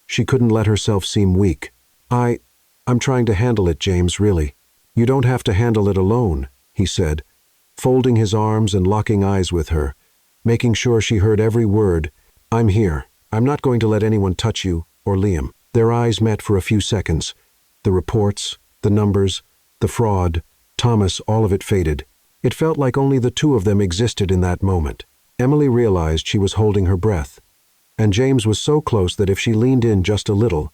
She couldn't let herself seem weak. I'm trying to handle it, James, really. You don't have to handle it alone, he said, folding his arms and locking eyes with her, making sure she heard every word. I'm here. I'm not going to let anyone touch you or Liam. Their eyes met for a few seconds. The reports, the numbers, the fraud, Thomas, all of it faded. It felt like only the two of them existed in that moment. Emily realized she was holding her breath, and James was so close that if she leaned in just a little.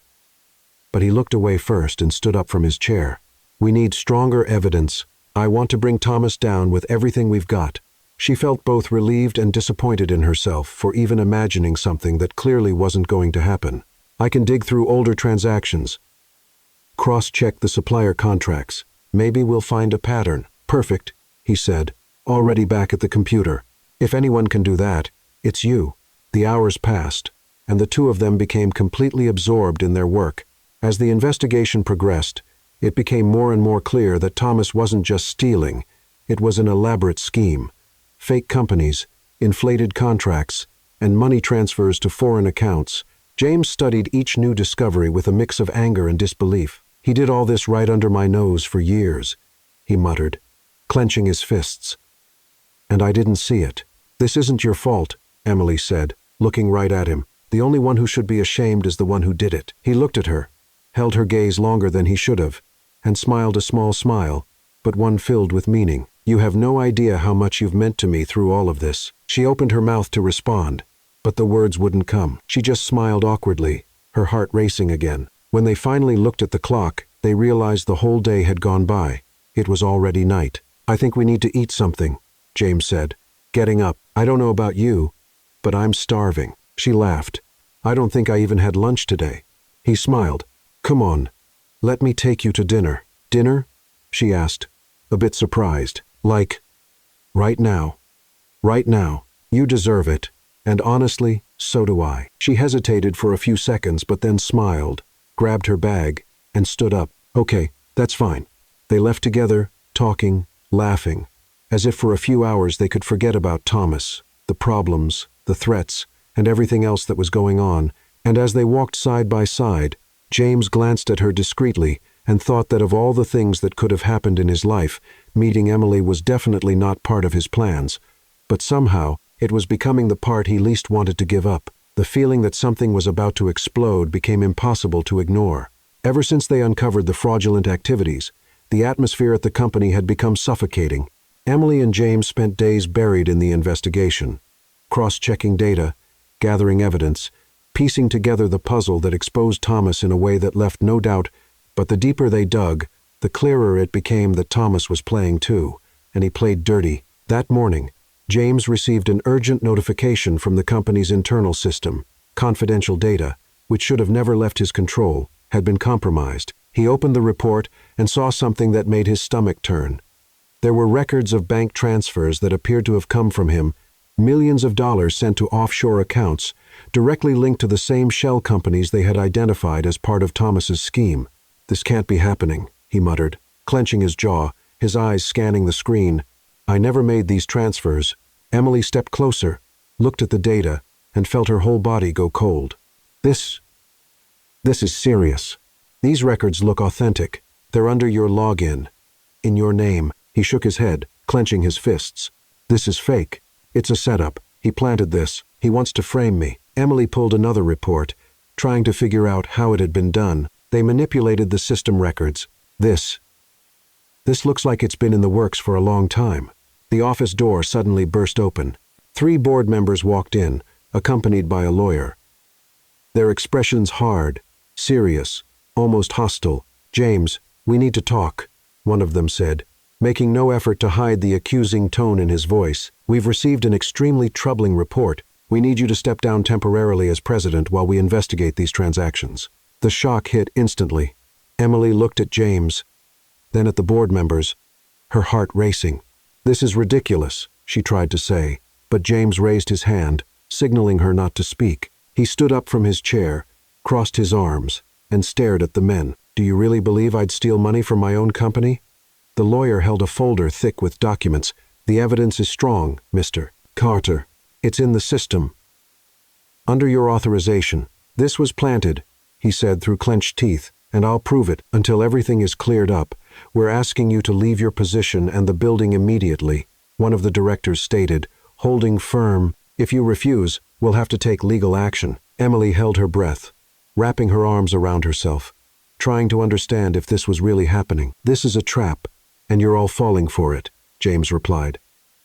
But he looked away first and stood up from his chair. We need stronger evidence. I want to bring Thomas down with everything we've got. She felt both relieved and disappointed in herself for even imagining something that clearly wasn't going to happen. I can dig through older transactions, cross-check the supplier contracts. Maybe we'll find a pattern. Perfect, he said, already back at the computer. If anyone can do that, it's you. The hours passed, and the two of them became completely absorbed in their work. As the investigation progressed, it became more and more clear that Thomas wasn't just stealing. It was an elaborate scheme. Fake companies, inflated contracts, and money transfers to foreign accounts. James studied each new discovery with a mix of anger and disbelief. He did all this right under my nose for years, he muttered, clenching his fists. And I didn't see it. This isn't your fault, Emily said, looking right at him. The only one who should be ashamed is the one who did it. He looked at her, held her gaze longer than he should have, and smiled a small smile, but one filled with meaning. You have no idea how much you've meant to me through all of this. She opened her mouth to respond, but the words wouldn't come. She just smiled awkwardly, her heart racing again. When they finally looked at the clock, they realized the whole day had gone by. It was already night. I think we need to eat something, James said, getting up. I don't know about you, but I'm starving. She laughed. I don't think I even had lunch today. He smiled. Come on, let me take you to dinner. Dinner? She asked, a bit surprised. Like, right now. Right now. You deserve it. And honestly, so do I. She hesitated for a few seconds but then smiled, grabbed her bag, and stood up. Okay, that's fine. They left together, talking, laughing, as if for a few hours they could forget about Thomas, the problems, the threats, and everything else that was going on. And as they walked side by side, James glanced at her discreetly and thought that of all the things that could have happened in his life, meeting Emily was definitely not part of his plans. But somehow, it was becoming the part he least wanted to give up. The feeling that something was about to explode became impossible to ignore. Ever since they uncovered the fraudulent activities, the atmosphere at the company had become suffocating. Emily and James spent days buried in the investigation, cross-checking data, gathering evidence, piecing together the puzzle that exposed Thomas in a way that left no doubt. But the deeper they dug, the clearer it became that Thomas was playing too, and he played dirty. That morning, James received an urgent notification from the company's internal system. Confidential data, which should have never left his control, had been compromised. He opened the report and saw something that made his stomach turn. There were records of bank transfers that appeared to have come from him, millions of dollars sent to offshore accounts, directly linked to the same shell companies they had identified as part of Thomas's scheme. This can't be happening, he muttered, clenching his jaw, his eyes scanning the screen. I never made these transfers. Emily stepped closer, looked at the data, and felt her whole body go cold. This is serious. These records look authentic. They're under your login. In your name. He shook his head, clenching his fists. This is fake. It's a setup. He planted this. He wants to frame me. Emily pulled another report, trying to figure out how it had been done. They manipulated the system records. This looks like it's been in the works for a long time. The office door suddenly burst open. 3 board members walked in, accompanied by a lawyer. Their expressions hard, serious, almost hostile. James, we need to talk, one of them said, making no effort to hide the accusing tone in his voice. We've received an extremely troubling report. We need you to step down temporarily as president while we investigate these transactions. The shock hit instantly. Emily looked at James, then at the board members, her heart racing. This is ridiculous, she tried to say, but James raised his hand, signaling her not to speak. He stood up from his chair, crossed his arms, and stared at the men. Do you really believe I'd steal money from my own company? The lawyer held a folder thick with documents. The evidence is strong, Mr. Carter. It's in the system. Under your authorization, this was planted. he said through clenched teeth, "and I'll prove it until everything is cleared up. We're asking you to leave your position and the building immediately," one of the directors stated, holding firm. "If you refuse, we'll have to take legal action." Emily held her breath, wrapping her arms around herself, trying to understand if this was really happening. "This is a trap, and you're all falling for it," James replied,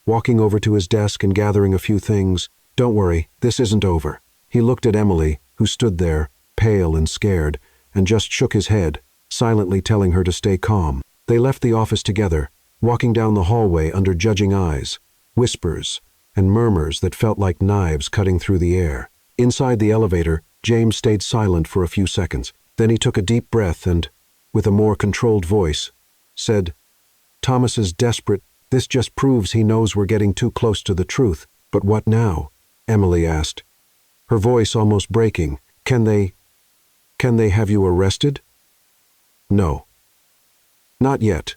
walking over to his desk and gathering a few things. "Don't worry, this isn't over." He looked at Emily, who stood there, pale and scared, and just shook his head, silently telling her to stay calm. They left the office together, walking down the hallway under judging eyes, whispers, and murmurs that felt like knives cutting through the air. Inside the elevator, James stayed silent for a few seconds. Then he took a deep breath and, with a more controlled voice, said, "Thomas is desperate. This just proves he knows we're getting too close to the truth." "But what now?" Emily asked, her voice almost breaking. Can they have you arrested?" "No. Not yet.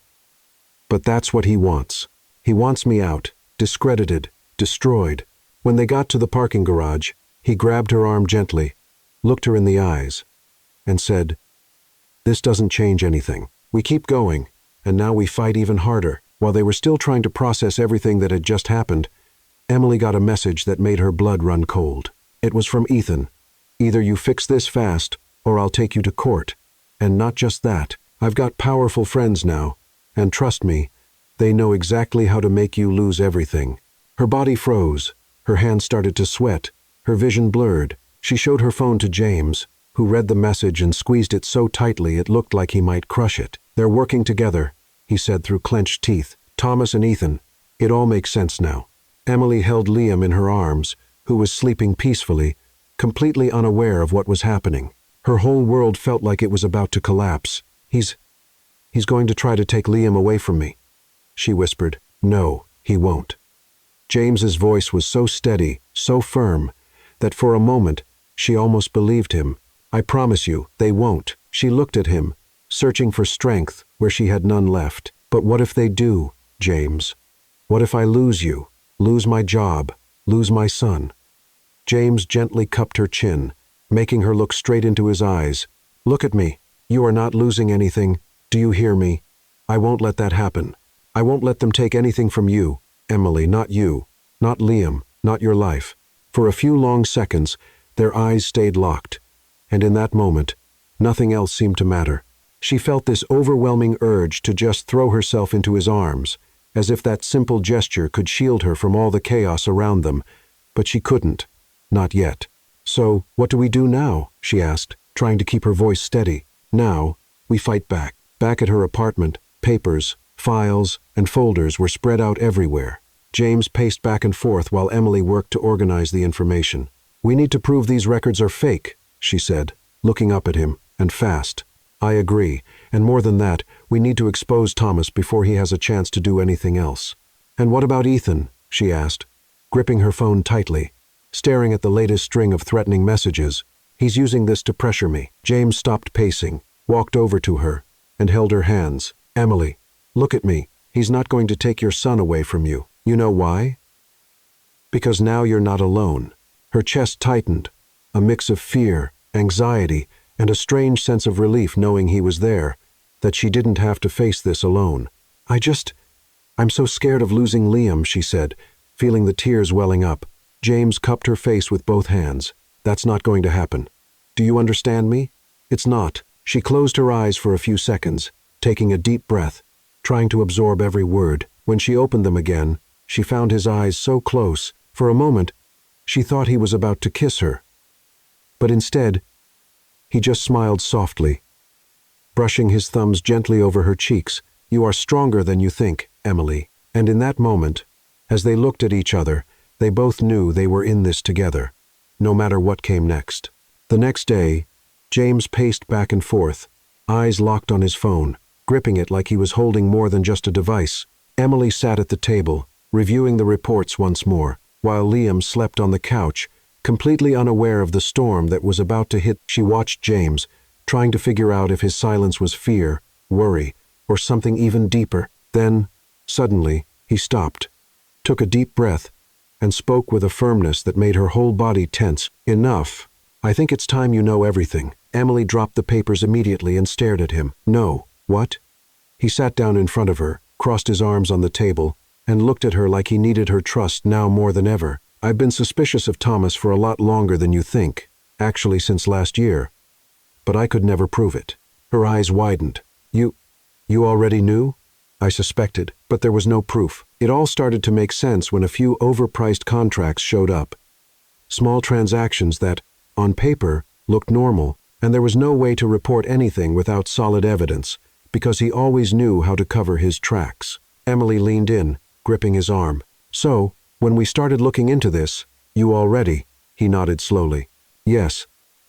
But that's what he wants. He wants me out, discredited, destroyed." When they got to the parking garage, he grabbed her arm gently, looked her in the eyes, and said, "This doesn't change anything. We keep going, and now we fight even harder." While they were still trying to process everything that had just happened, Emily got a message that made her blood run cold. It was from Ethan. "Either you fix this fast, or I'll take you to court. And not just that. I've got powerful friends now, and trust me, they know exactly how to make you lose everything." Her body froze, her hands started to sweat, her vision blurred. She showed her phone to James, who read the message and squeezed it so tightly it looked like he might crush it. "They're working together," he said through clenched teeth. "Thomas and Ethan. It all makes sense now." Emily held Liam in her arms, who was sleeping peacefully, completely unaware of what was happening. Her whole world felt like it was about to collapse. He's going to try to take Liam away from me," she whispered. "No, he won't." James's voice was so steady, so firm, that for a moment she almost believed him. "I promise you, they won't." She looked at him, searching for strength where she had none left. "But what if they do, James? What if I lose you, lose my job, lose my son?" James gently cupped her chin, making her look straight into his eyes. "Look at me. You are not losing anything. Do you hear me? I won't let that happen. I won't let them take anything from you, Emily, not you, not Liam, not your life." For a few long seconds, their eyes stayed locked, and in that moment, nothing else seemed to matter. She felt this overwhelming urge to just throw herself into his arms, as if that simple gesture could shield her from all the chaos around them, but she couldn't. Not yet. "So, what do we do now?" she asked, trying to keep her voice steady. "Now, we fight back." Back at her apartment, papers, files, and folders were spread out everywhere. James paced back and forth while Emily worked to organize the information. "We need to prove these records are fake," she said, looking up at him, "and fast." "I agree, and more than that, we need to expose Thomas before he has a chance to do anything else." "And what about Ethan?" she asked, gripping her phone tightly, staring at the latest string of threatening messages. "He's using this to pressure me." James stopped pacing, walked over to her, and held her hands. "Emily, look at me. He's not going to take your son away from you. You know why? Because now you're not alone." Her chest tightened, a mix of fear, anxiety, and a strange sense of relief knowing he was there, that she didn't have to face this alone. I'm so scared of losing Liam," she said, feeling the tears welling up. James cupped her face with both hands. "That's not going to happen. Do you understand me? It's not." She closed her eyes for a few seconds, taking a deep breath, trying to absorb every word. When she opened them again, she found his eyes so close. For a moment, she thought he was about to kiss her. But instead, he just smiled softly, brushing his thumbs gently over her cheeks. "You are stronger than you think, Emily." And in that moment, as they looked at each other, they both knew they were in this together, no matter what came next. The next day, James paced back and forth, eyes locked on his phone, gripping it like he was holding more than just a device. Emily sat at the table, reviewing the reports once more, while Liam slept on the couch, completely unaware of the storm that was about to hit. She watched James, trying to figure out if his silence was fear, worry, or something even deeper. Then, suddenly, he stopped, took a deep breath, and spoke with a firmness that made her whole body tense. "Enough. I think it's time you know everything. Emily dropped the papers immediately and stared at him. No. What? He sat down in front of her, crossed his arms on the table, and looked at her like he needed her trust now more than ever. I've been suspicious of Thomas for a lot longer than you think, actually since last year. But I could never prove it. Her eyes widened. You already knew? I suspected, but there was no proof. It all started to make sense when a few overpriced contracts showed up. Small transactions that, on paper, looked normal, and there was no way to report anything without solid evidence, because he always knew how to cover his tracks. Emily leaned in, gripping his arm. So, when we started looking into this, you already, he nodded slowly. Yes,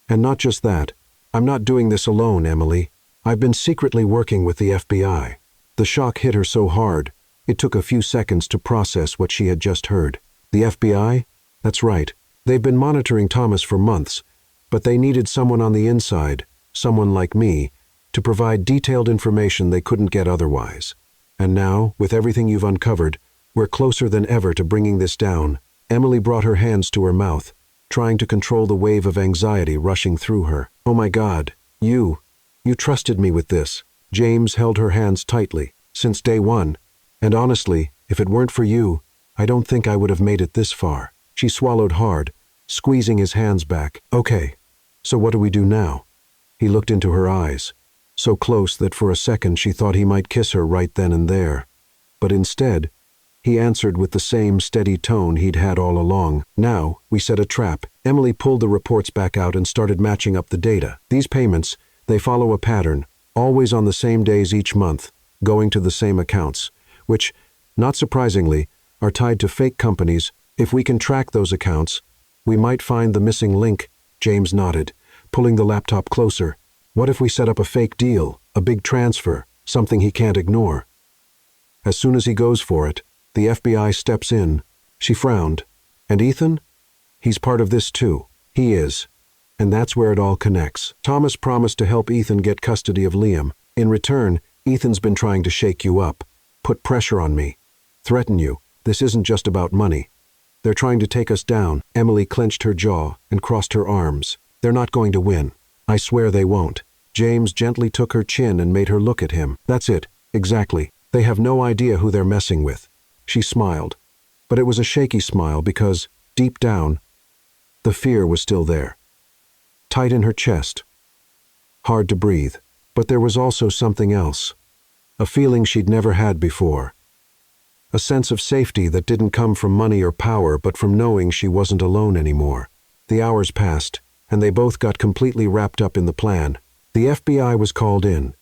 and not just that. I'm not doing this alone, Emily. I've been secretly working with the FBI. The shock hit her so hard, it took a few seconds to process what she had just heard. The FBI? That's right. They've been monitoring Thomas for months, but they needed someone on the inside, someone like me, to provide detailed information they couldn't get otherwise. And now, with everything you've uncovered, we're closer than ever to bringing this down. Emily brought her hands to her mouth, trying to control the wave of anxiety rushing through her. Oh my God, you trusted me with this. James held her hands tightly, since day one, and honestly, if it weren't for you, I don't think I would have made it this far. She swallowed hard, squeezing his hands back. Okay, so what do we do now? He looked into her eyes, so close that for a second she thought he might kiss her right then and there. But instead, he answered with the same steady tone he'd had all along. Now, we set a trap. Emily pulled the reports back out and started matching up the data. These payments, they follow a pattern, always on the same days each month, going to the same accounts, which, not surprisingly, are tied to fake companies. If we can track those accounts, we might find the missing link. James nodded, pulling the laptop closer. What if we set up a fake deal, a big transfer, something he can't ignore? As soon as he goes for it, the FBI steps in. She frowned. And Ethan? He's part of this too. He is. And that's where it all connects. Thomas promised to help Ethan get custody of Liam. In return, Ethan's been trying to shake you up, put pressure on me, threaten you. This isn't just about money. They're trying to take us down. Emily clenched her jaw and crossed her arms. They're not going to win. I swear they won't. James gently took her chin and made her look at him. That's it. Exactly. They have no idea who they're messing with. She smiled. But it was a shaky smile because, deep down, the fear was still there. Tight in her chest. Hard to breathe. But there was also something else. A feeling she'd never had before. A sense of safety that didn't come from money or power, but from knowing she wasn't alone anymore. The hours passed, and they both got completely wrapped up in the plan. The FBI was called in.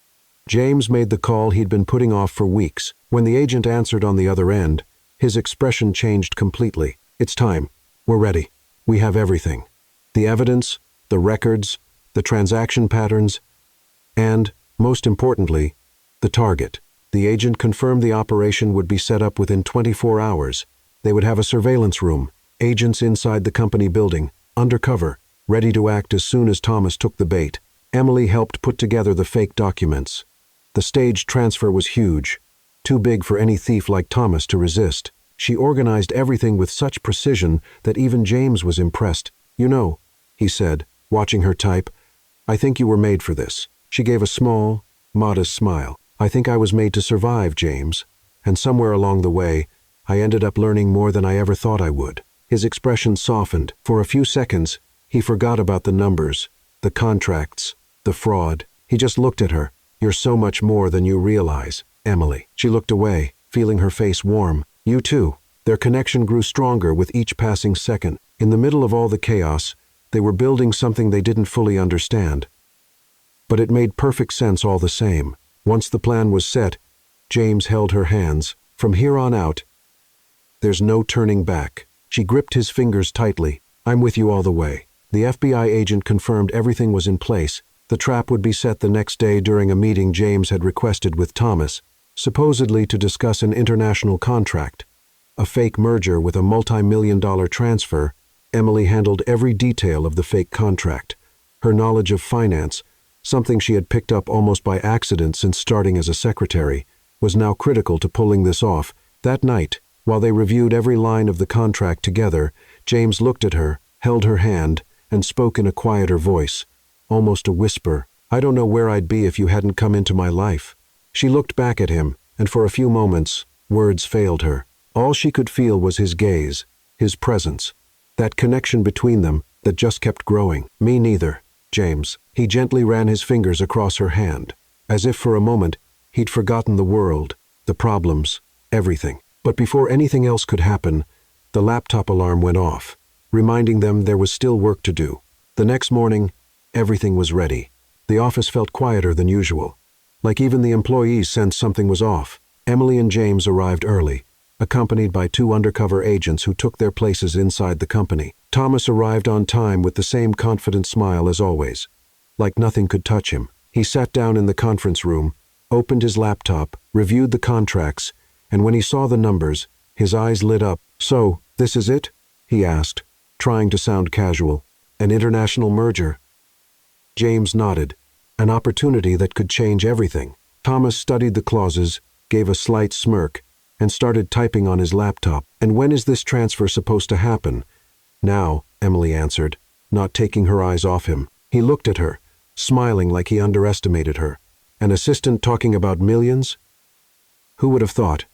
James made the call he'd been putting off for weeks. When the agent answered on the other end, his expression changed completely. It's time. We're ready. We have everything. The evidence, the records, the transaction patterns, and, most importantly, the target. The agent confirmed the operation would be set up within 24 hours. They would have a surveillance room, agents inside the company building, undercover, ready to act as soon as Thomas took the bait. Emily helped put together the fake documents. The staged transfer was huge, too big for any thief like Thomas to resist. She organized everything with such precision that even James was impressed. You know, he said, watching her type, I think you were made for this. She gave a small, modest smile. I think I was made to survive, James. And somewhere along the way, I ended up learning more than I ever thought I would. His expression softened. For a few seconds, he forgot about the numbers, the contracts, the fraud. He just looked at her. You're so much more than you realize, Emily. She looked away, feeling her face warm. You too. Their connection grew stronger with each passing second. In the middle of all the chaos, they were building something they didn't fully understand. But it made perfect sense all the same. Once the plan was set, James held her hands. From here on out, there's no turning back. She gripped his fingers tightly. I'm with you all the way. The FBI agent confirmed everything was in place. The trap would be set the next day during a meeting James had requested with Thomas, supposedly to discuss an international contract. A fake merger with a multi-million-dollar transfer. Emily handled every detail of the fake contract. Her knowledge of finance, something she had picked up almost by accident since starting as a secretary, was now critical to pulling this off. That night, while they reviewed every line of the contract together, James looked at her, held her hand, and spoke in a quieter voice, almost a whisper. "I don't know where I'd be if you hadn't come into my life." She looked back at him, and for a few moments, words failed her. All she could feel was his gaze, his presence, that connection between them that just kept growing. "Me neither, James." He gently ran his fingers across her hand, as if for a moment he'd forgotten the world, the problems, everything. But before anything else could happen, the laptop alarm went off, reminding them there was still work to do. The next morning, everything was ready. The office felt quieter than usual, like even the employees sensed something was off. Emily and James arrived early, accompanied by 2 undercover agents who took their places inside the company. Thomas arrived on time with the same confident smile as always, like nothing could touch him. He sat down in the conference room, opened his laptop, reviewed the contracts, and when he saw the numbers, his eyes lit up. "So, this is it?" he asked, trying to sound casual. "An international merger?" James nodded. An opportunity that could change everything. Thomas studied the clauses, gave a slight smirk, and started typing on his laptop. "And when is this transfer supposed to happen?" "Now," Emily answered, not taking her eyes off him. He looked at her, smiling like he underestimated her. An assistant talking about millions? Who would have thought?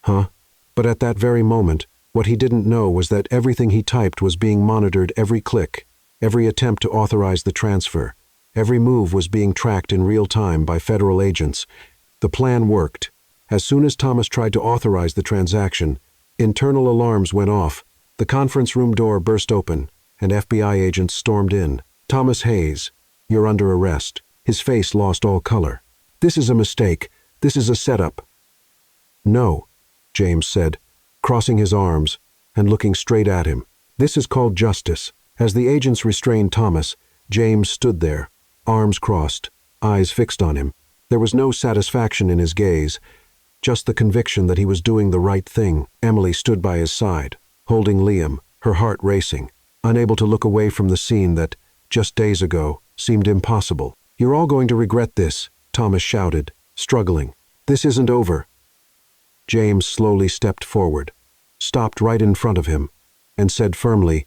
Huh? But at that very moment, what he didn't know was that everything he typed was being monitored. Every click, every attempt to authorize the transfer, every move was being tracked in real time by federal agents. The plan worked. As soon as Thomas tried to authorize the transaction, internal alarms went off, the conference room door burst open, and FBI agents stormed in. "Thomas Hayes, you're under arrest." His face lost all color. "This is a mistake. This is a setup." "No," James said, crossing his arms and looking straight at him. "This is called justice." As the agents restrained Thomas, James stood there, arms crossed, eyes fixed on him. There was no satisfaction in his gaze, just the conviction that he was doing the right thing. Emily stood by his side, holding Liam, her heart racing, unable to look away from the scene that, just days ago, seemed impossible. "You're all going to regret this," Thomas shouted, struggling. "This isn't over." James slowly stepped forward, stopped right in front of him, and said firmly,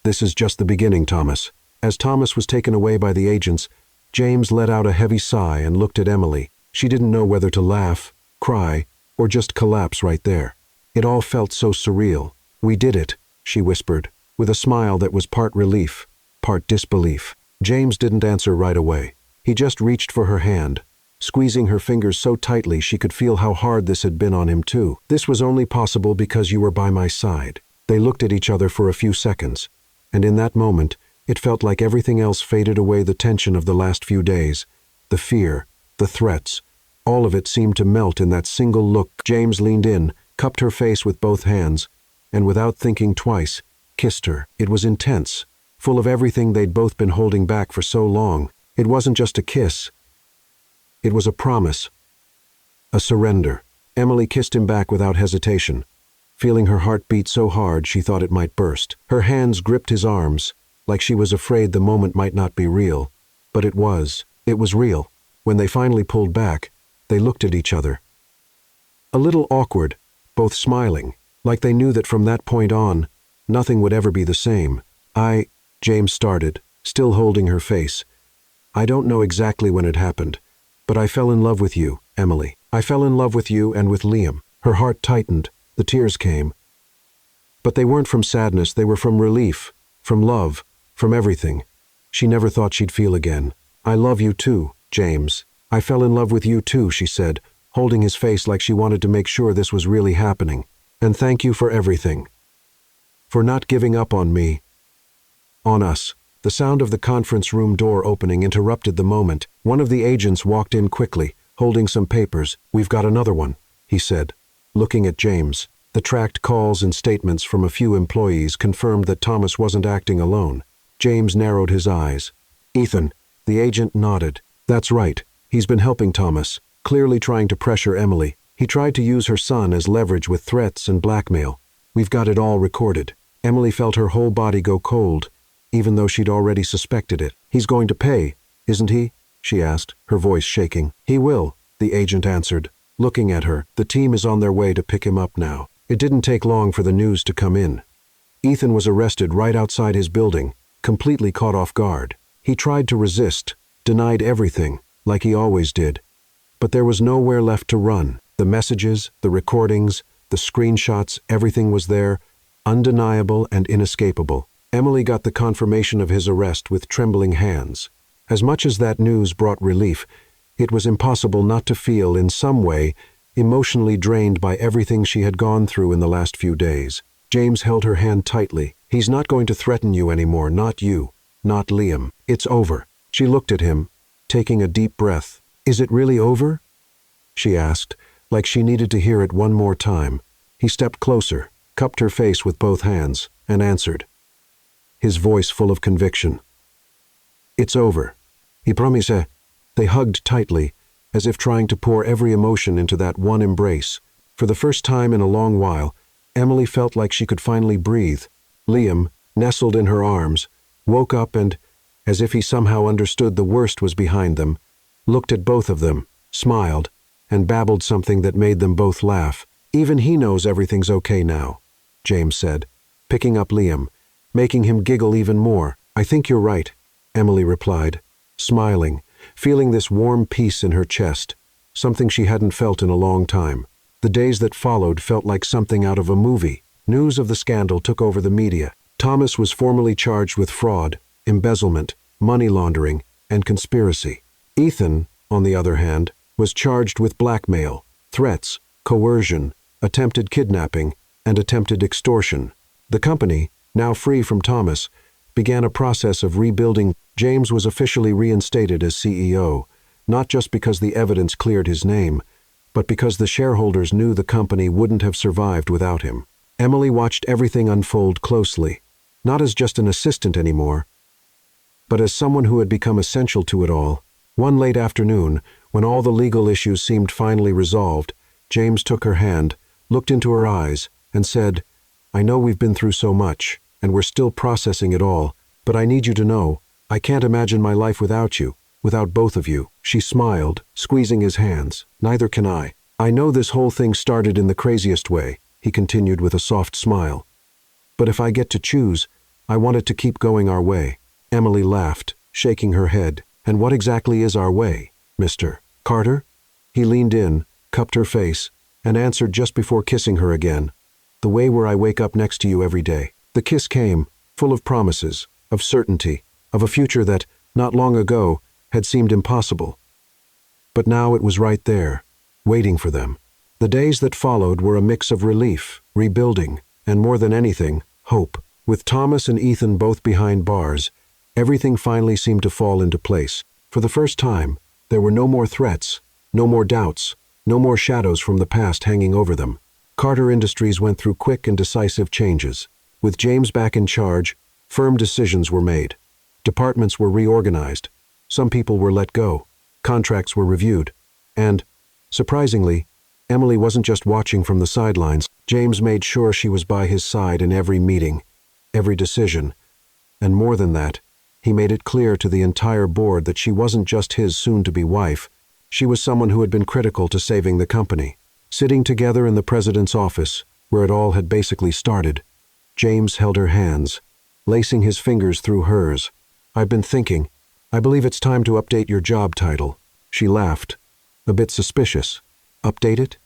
"This is just the beginning, Thomas." As Thomas was taken away by the agents, James let out a heavy sigh and looked at Emily. She didn't know whether to laugh, cry, or just collapse right there. It all felt so surreal. "We did it," she whispered, with a smile that was part relief, part disbelief. James didn't answer right away. He just reached for her hand, squeezing her fingers so tightly she could feel how hard this had been on him too. "This was only possible because you were by my side." They looked at each other for a few seconds, and in that moment, it felt like everything else faded away. The tension of the last few days, the fear, the threats, all of it seemed to melt in that single look. James leaned in, cupped her face with both hands, and without thinking twice, kissed her. It was intense, full of everything they'd both been holding back for so long. It wasn't just a kiss. It was a promise, a surrender. Emily kissed him back without hesitation, feeling her heart beat so hard she thought it might burst. Her hands gripped his arms, like she was afraid the moment might not be real. But it was. It was real. When they finally pulled back, they looked at each other. A little awkward, both smiling, like they knew that from that point on, nothing would ever be the same. James started, still holding her face. "I don't know exactly when it happened, but I fell in love with you, Emily. I fell in love with you and with Liam." Her heart tightened, the tears came. But they weren't from sadness, they were from relief, from love, from everything she never thought she'd feel again. "I love you too, James. I fell in love with you too," she said, holding his face like she wanted to make sure this was really happening. "And thank you for everything. For not giving up on me. On us." The sound of the conference room door opening interrupted the moment. One of the agents walked in quickly, holding some papers. "We've got another one," he said, looking at James. The tracked calls and statements from a few employees confirmed that Thomas wasn't acting alone. James narrowed his eyes. "Ethan," the agent nodded. "That's right. He's been helping Thomas, clearly trying to pressure Emily. He tried to use her son as leverage with threats and blackmail. We've got it all recorded." Emily felt her whole body go cold, even though she'd already suspected it. "He's going to pay, isn't he?" she asked, her voice shaking. "He will," the agent answered, looking at her. "The team is on their way to pick him up now." It didn't take long for the news to come in. Ethan was arrested right outside his building, completely caught off guard. He tried to resist, denied everything, like he always did. But there was nowhere left to run. The messages, the recordings, the screenshots, everything was there, undeniable and inescapable. Emily got the confirmation of his arrest with trembling hands. As much as that news brought relief, it was impossible not to feel, in some way, emotionally drained by everything she had gone through in the last few days. James held her hand tightly. "He's not going to threaten you anymore, not you, not Liam. It's over." She looked at him, taking a deep breath. "Is it really over?" she asked, like she needed to hear it one more time. He stepped closer, cupped her face with both hands, and answered, his voice full of conviction. "It's over. I promise." They hugged tightly, as if trying to pour every emotion into that one embrace. For the first time in a long while, Emily felt like she could finally breathe. Liam, nestled in her arms, woke up and, as if he somehow understood the worst was behind them, looked at both of them, smiled, and babbled something that made them both laugh. "Even he knows everything's okay now," James said, picking up Liam, making him giggle even more. "I think you're right," Emily replied, smiling, feeling this warm peace in her chest, something she hadn't felt in a long time. The days that followed felt like something out of a movie. News of the scandal took over the media. Thomas was formally charged with fraud, embezzlement, money laundering, and conspiracy. Ethan, on the other hand, was charged with blackmail, threats, coercion, attempted kidnapping, and attempted extortion. The company, now free from Thomas, began a process of rebuilding. James was officially reinstated as CEO, not just because the evidence cleared his name, but because the shareholders knew the company wouldn't have survived without him. Emily watched everything unfold closely, not as just an assistant anymore, but as someone who had become essential to it all. One late afternoon, when all the legal issues seemed finally resolved, James took her hand, looked into her eyes, and said, "I know we've been through so much, and we're still processing it all, but I need you to know, I can't imagine my life without you, without both of you." She smiled, squeezing his hands. "Neither can I. I know this whole thing started in the craziest way," he continued with a soft smile. "But if I get to choose, I want it to keep going our way." Emily laughed, shaking her head. "And what exactly is our way, Mr. Carter?" He leaned in, cupped her face, and answered just before kissing her again. "The way where I wake up next to you every day." The kiss came, full of promises, of certainty, of a future that, not long ago, had seemed impossible. But now it was right there, waiting for them. The days that followed were a mix of relief, rebuilding, and more than anything, hope. With Thomas and Ethan both behind bars, everything finally seemed to fall into place. For the first time, there were no more threats, no more doubts, no more shadows from the past hanging over them. Carter Industries went through quick and decisive changes. With James back in charge, firm decisions were made. Departments were reorganized. Some people were let go. Contracts were reviewed. And, surprisingly, Emily wasn't just watching from the sidelines. James made sure she was by his side in every meeting, every decision. And more than that, he made it clear to the entire board that she wasn't just his soon-to-be wife. She was someone who had been critical to saving the company. Sitting together in the president's office, where it all had basically started, James held her hands, lacing his fingers through hers. "I've been thinking. I believe it's time to update your job title." She laughed, a bit suspicious. "Update it?"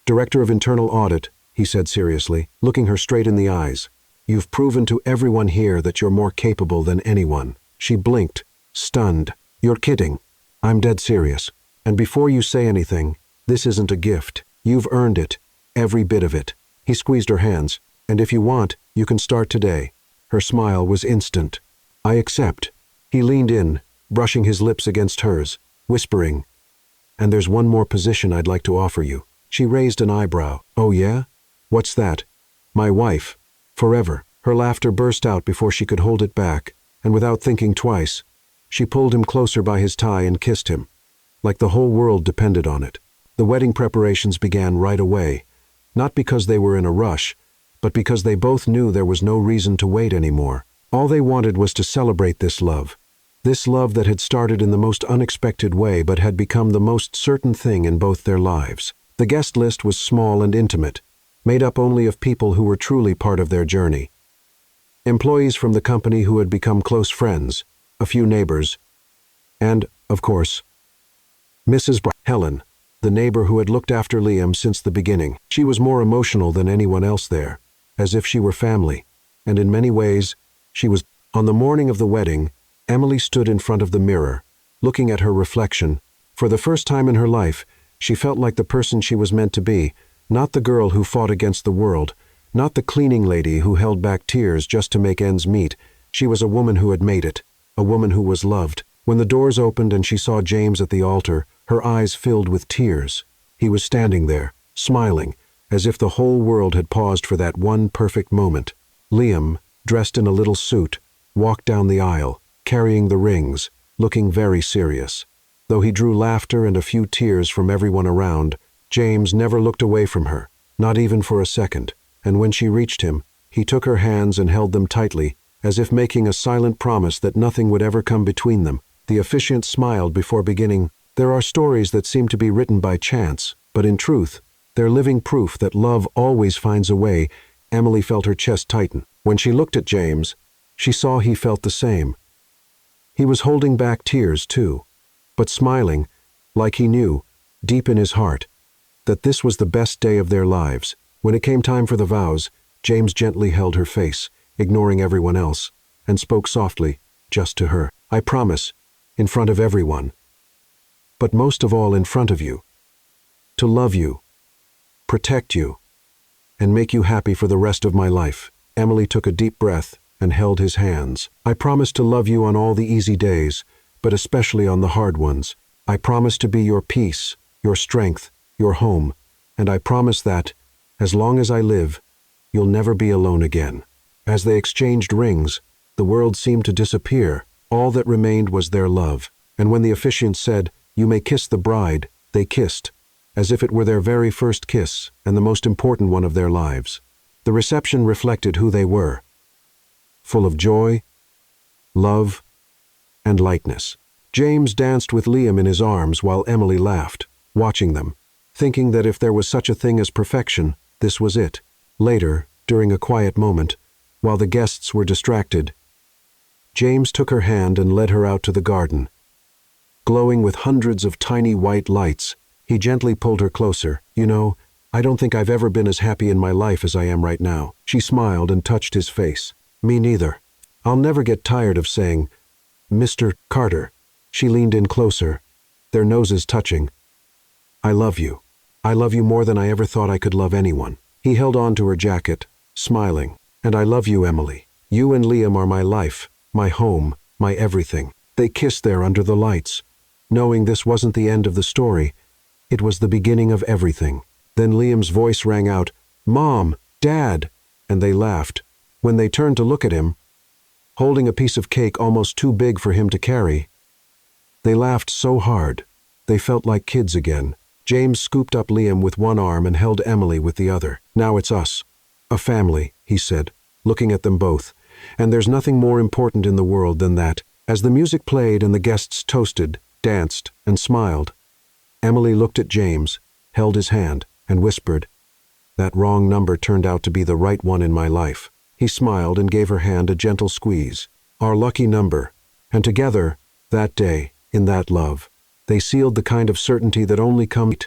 "Director of Internal Audit," he said seriously, looking her straight in the eyes. "You've proven to everyone here that you're more capable than anyone." She blinked, stunned. "You're kidding." "I'm dead serious. And before you say anything, this isn't a gift. You've earned it, every bit of it." He squeezed her hands. "And if you want, you can start today." Her smile was instant. "I accept." He leaned in, brushing his lips against hers, whispering, "And there's one more position I'd like to offer you." She raised an eyebrow. "Oh yeah? What's that?" "My wife. Forever." Her laughter burst out before she could hold it back, and without thinking twice, she pulled him closer by his tie and kissed him, like the whole world depended on it. The wedding preparations began right away, not because they were in a rush, but because they both knew there was no reason to wait anymore. All they wanted was to celebrate this love that had started in the most unexpected way but had become the most certain thing in both their lives. The guest list was small and intimate, made up only of people who were truly part of their journey. Employees from the company who had become close friends, a few neighbors, and, of course, Helen, the neighbor who had looked after Liam since the beginning. She was more emotional than anyone else there, as if she were family, and in many ways, she was. On the morning of the wedding, Emily stood in front of the mirror, looking at her reflection. For the first time in her life, she felt like the person she was meant to be, not the girl who fought against the world, not the cleaning lady who held back tears just to make ends meet. She was a woman who had made it, a woman who was loved. When the doors opened and she saw James at the altar, her eyes filled with tears. He was standing there, smiling, as if the whole world had paused for that one perfect moment. Liam, dressed in a little suit, walked down the aisle, carrying the rings, looking very serious. Though he drew laughter and a few tears from everyone around, James never looked away from her, not even for a second, and when she reached him, he took her hands and held them tightly, as if making a silent promise that nothing would ever come between them. The officiant smiled before beginning. There are stories that seem to be written by chance, but in truth, they're living proof that love always finds a way. Emily felt her chest tighten. When she looked at James, she saw he felt the same. He was holding back tears, too, but smiling, like he knew, deep in his heart, that this was the best day of their lives. When it came time for the vows, James gently held her face, ignoring everyone else, and spoke softly, just to her. I promise, in front of everyone, but most of all in front of you, to love you, protect you, and make you happy for the rest of my life. Emily took a deep breath and held his hands. I promise to love you on all the easy days, but especially on the hard ones. I promise to be your peace, your strength, your home, and I promise that, as long as I live, you'll never be alone again. As they exchanged rings, the world seemed to disappear. All that remained was their love, and when the officiant said, "You may kiss the bride," they kissed, as if it were their very first kiss and the most important one of their lives. The reception reflected who they were, full of joy, love, and lightness. James danced with Liam in his arms while Emily laughed, watching them, thinking that if there was such a thing as perfection, this was it. Later, during a quiet moment, while the guests were distracted, James took her hand and led her out to the garden. Glowing with hundreds of tiny white lights, he gently pulled her closer. You know, I don't think I've ever been as happy in my life as I am right now. She smiled and touched his face. Me neither. I'll never get tired of saying, Mr. Carter. She leaned in closer, their noses touching. I love you. I love you more than I ever thought I could love anyone. He held on to her jacket, smiling. And I love you, Emily. You and Liam are my life, my home, my everything. They kissed there under the lights, knowing this wasn't the end of the story. It was the beginning of everything. Then Liam's voice rang out, Mom, Dad, and they laughed. When they turned to look at him, holding a piece of cake almost too big for him to carry, they laughed so hard, they felt like kids again. James scooped up Liam with one arm and held Emily with the other. Now it's us. A family, he said, looking at them both. And there's nothing more important in the world than that. As the music played and the guests toasted, danced, and smiled, Emily looked at James, held his hand, and whispered, That wrong number turned out to be the right one in my life. He smiled and gave her hand a gentle squeeze. Our lucky number. And together, that day, in that love, they sealed the kind of certainty that only comes.